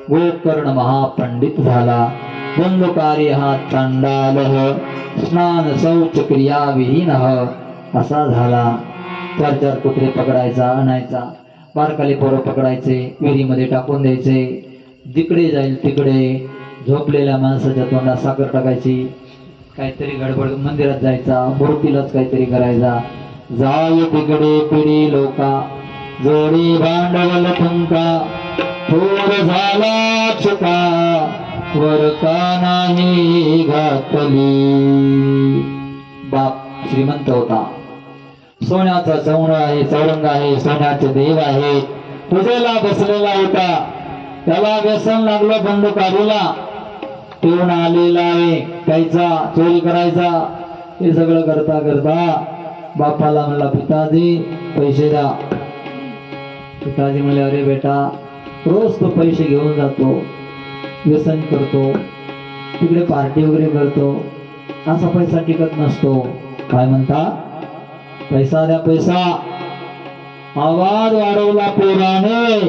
[SPEAKER 1] गोकर्ण महापंडित झाला. धुंदुकारी हा चांडाल, स्नान शौच क्रिया विहीन असा झाला. 4-4 कुत्रे पकडायचा, आणायचा. बारकाले पोरं पकडायचे, विहिरीमध्ये टाकून द्यायचे. जिकडे जाईल तिकडे झोपलेल्या माणसाच्या तोंडात साखर टाकायची. काहीतरी गडबड, मंदिरात जायचा, मूर्तीलाच काहीतरी करायचा. जाय तिकडे पिढी लोका, जोडी भांडवल तुमका, थोर झाला चुका, वर का नाही घातली. बाप श्रीमंत होता. सोन्याचा चौंड आहे, चौरंग आहे, सोन्याचे देव आहे, पूजेला बसलेला होता. त्याला व्यसन लागलं बंदुकारीला. पिऊन आलेला आहे, प्यायचा, चोरी करायचा. हे सगळं करता करता बापाला म्हणला, पिताजी पैसे द्या. पिताजी म्हणले, अरे बेटा, रोज तो पैसे घेऊन जातो, व्यसन करतो, तिकडे पार्टी वगैरे करतो, असा पैसा टिकत नसतो. काय म्हणता? पैसा द्या, पैसा. आवाज वाढवला पोराने.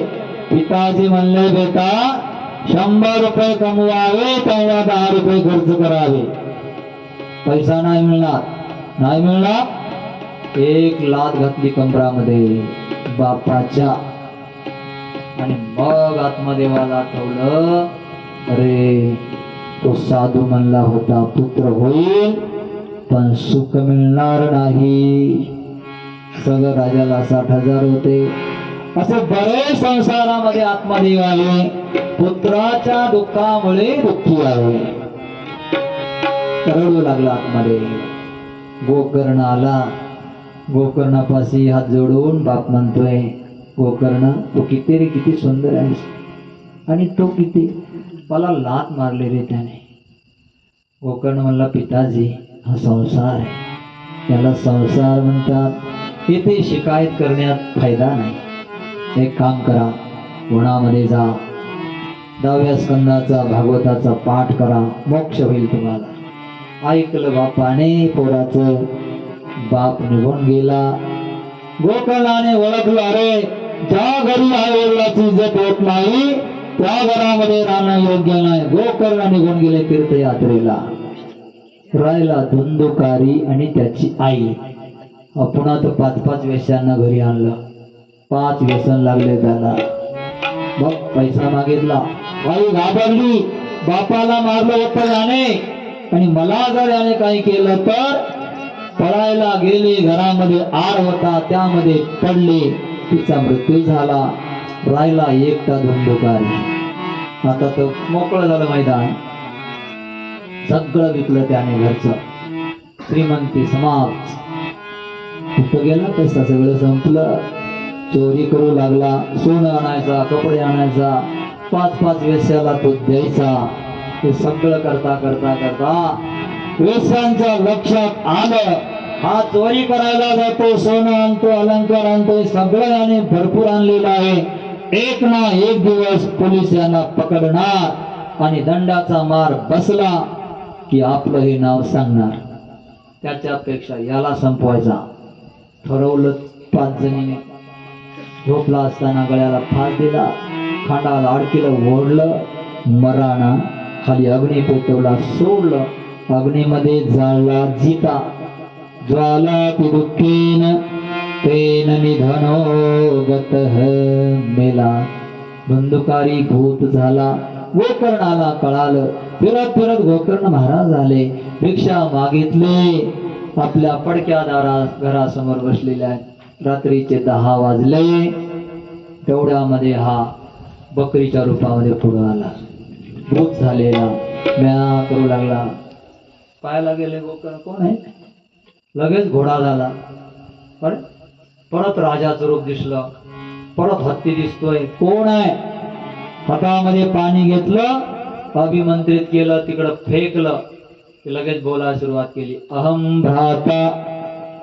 [SPEAKER 1] पिताजी म्हणले, बेटा 100 रुपये कमवावे तेव्हा 10 रुपये खर्च करावे. पैसा नाही मिळणार, नाही मिळणार. एक लाथ घातली कमरामध्ये बापाच्या. आणि मग आत्मदेवाला आठवलं, अरे तो साधू म्हणला होता पुत्र होईल पण सुख मिळणार नाही. सगळं राजाला 60,000 होते. असे बरेच संसारामध्ये आत्मदेव आहे. पुत्राच्या दुःखामुळे दुःखी आहे. रडू लागला आत्मदेव. गोकर्ण आला. गोकर्णापाशी हात जोडून बाप म्हणतोय, गोकर्ण तू किती रे, किती सुंदर आहेस, आणि तो किती, मला लाथ मारले रे त्याने. गोकर्ण म्हणला, पिताजी हा संसार आहे, त्याला संसार म्हणतात. इथे शिकायत करण्यात फायदा नाही. एक काम करा, उन्हामध्ये जा, 10व्या स्कंदाचा भागवताचा पाठ करा, मोक्ष होईल तुम्हाला. ऐकलं बापाने पोराचं. बाप निघून गेला. गोकर्णाने ओळखलं, अरे ज्या घरी आई वडिलाची इज्जत होत नाही त्या घरामध्ये राहणं योग्य नाही. गोकर्ण निघून गेले तीर्थयात्रेला. राहिला धुंदुकारी आणि त्याची आई. पुन्हा तर 5-5 वेश्यांना घरी आणलं. 5 व्यसन लागले त्याला. मग पैसा मागितला. आई घाबरली, बापाला मारलं होतं याने, आणि मला जर याने काही केलं तर. पळायला गेली. घरामध्ये आर होता, त्यामध्ये पडले, तिचा मृत्यू झाला. राहिला एकटा धुंदुकारी. आता तो मोकळं झालं मैदान. सगळं विकलं त्याने घरचं. श्रीमंती समाज तिथं गेला, पैसा सगळं संपलं. चोरी करू लागला. सोनं आणायचा, कपडे आणायचा, 5-5 वेश्याला तो द्यायचा. हे सगळं करता करता करता वेश्यांच्या लक्षात आलं, हा चोरी करायला जातो, सोनं आणतो, अलंकार आणतो, सगळं याने भरपूर आणलेलं आहे. एक ना एक दिवस पोलीस यांना पकडणार आणि दंडाचा मार बसला की आपलं हे नाव सांगणार. त्याच्यापेक्षा याला संपवायचा ठरवलं. 5 जणीने झोपला असताना गळ्याला फास दिला, खांडाला अडकीलं, ओढलं, मराणा खाली अग्नी पेटवला, सोडलं. अग्नीमध्ये जाळला जिता. ज्वाला ती दुःखेन तेन निधनो गतः मेला. बंदुकारी भूत झाला. गोकर्णाला कळालं. फिरत फिरत गोकर्ण महाराज आले. भिक्षा मागितले. आपल्या पडक्या घरासमोर बसलेल्या रात्रीचे 10 वाजले. तेवढ्यामध्ये हा बकरीच्या रूपामध्ये पुढे आला. भूत झालेला म्या करू लागला. पाहायला गेले गोकर्ण कोण आहे. लगेच घोडा झाला. परत राजाचं रूप दिसलं. परत हत्ती दिसतोय. कोण आहे. हातामध्ये पाणी घेतलं, अभिमंत्रित केलं, तिकडं फेकलं. लगेच बोलायला सुरुवात केली. अहम भ्राता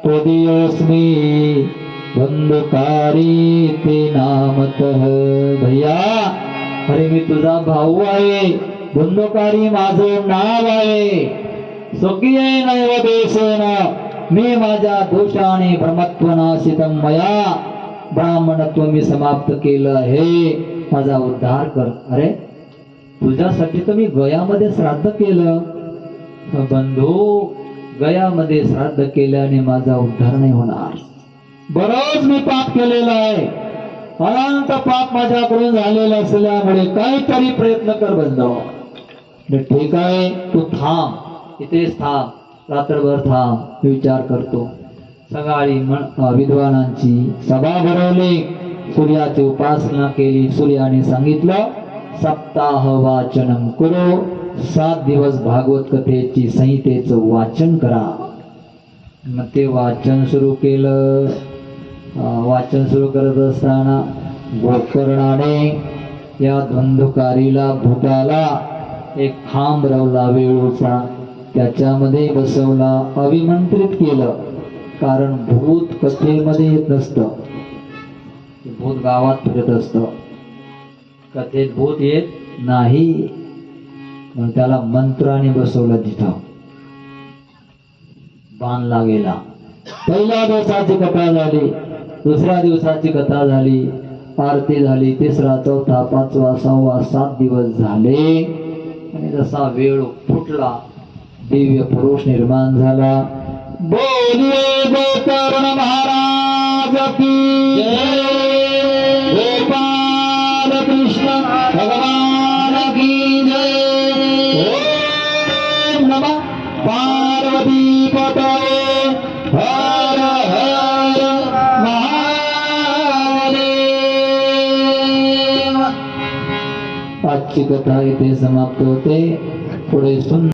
[SPEAKER 1] त्वदीयोस्मी बंधुकारी ते नामतः. भैया, अरे मी तुझा भाऊ आहे. बंधुकारी माझं नाव आहे. स्वकीय नैव देशेन मी माझ्या दोषाने ब्रह्मत्वनाशितम मया ब्राह्मणत्व मी समाप्त केलं आहे. माझा उद्धार कर. अरे तुझ्यासाठी तर मी गयामध्ये श्राद्ध केलं. बंधू, गयामध्ये श्राद्ध केल्याने माझा उद्धार नाही होणार. बरोच मी पाप केलेला आहे. अनंत पाप माझ्याकडून झालेलं असल्यामुळे काहीतरी प्रयत्न कर बंधू. ठीक आहे, तू थांब, इथेच थांब, रात्रभर थांब, विचार करतो. सकाळी विद्वानांची सभा भरवली. सूर्याची उपासना केली. सूर्याने सांगितलं सप्ताह वाचनम करो. 7 दिवस भागवत कथेची संहितेचं वाचन करा. मग ते वाचन सुरू केलं. वाचन सुरू करत असताना गोकर्णाने या धुंधुकारीला भूताला एक खांब रवला वेळूचा. त्याच्यामध्ये बसवला. अभिमंत्रित केलं. कारण भूत कथेमध्ये येत नसतं. भूत गावात फिरत असतं. कथेत भूत येत नाही. मग त्याला मंत्राने बसवलं. तिथं बांधला गेला. पहिल्या दिवसाची कथा झाली. दुसऱ्या दिवसाची कथा झाली. आरती झाली. 3रा 4था 5वा 6वा 7 दिवस झाले. आणि जसा वेळ फुटला, दिव्य पुरुष निर्माण झाला. बोलिए गोकर्ण महाराज की जय. गोपाल कृष्ण भगवान की जय. ओम नमः पार्वती पतये. हर हर महादेव. आजची कथा इथे समाप्त होते. पुढे सुंदर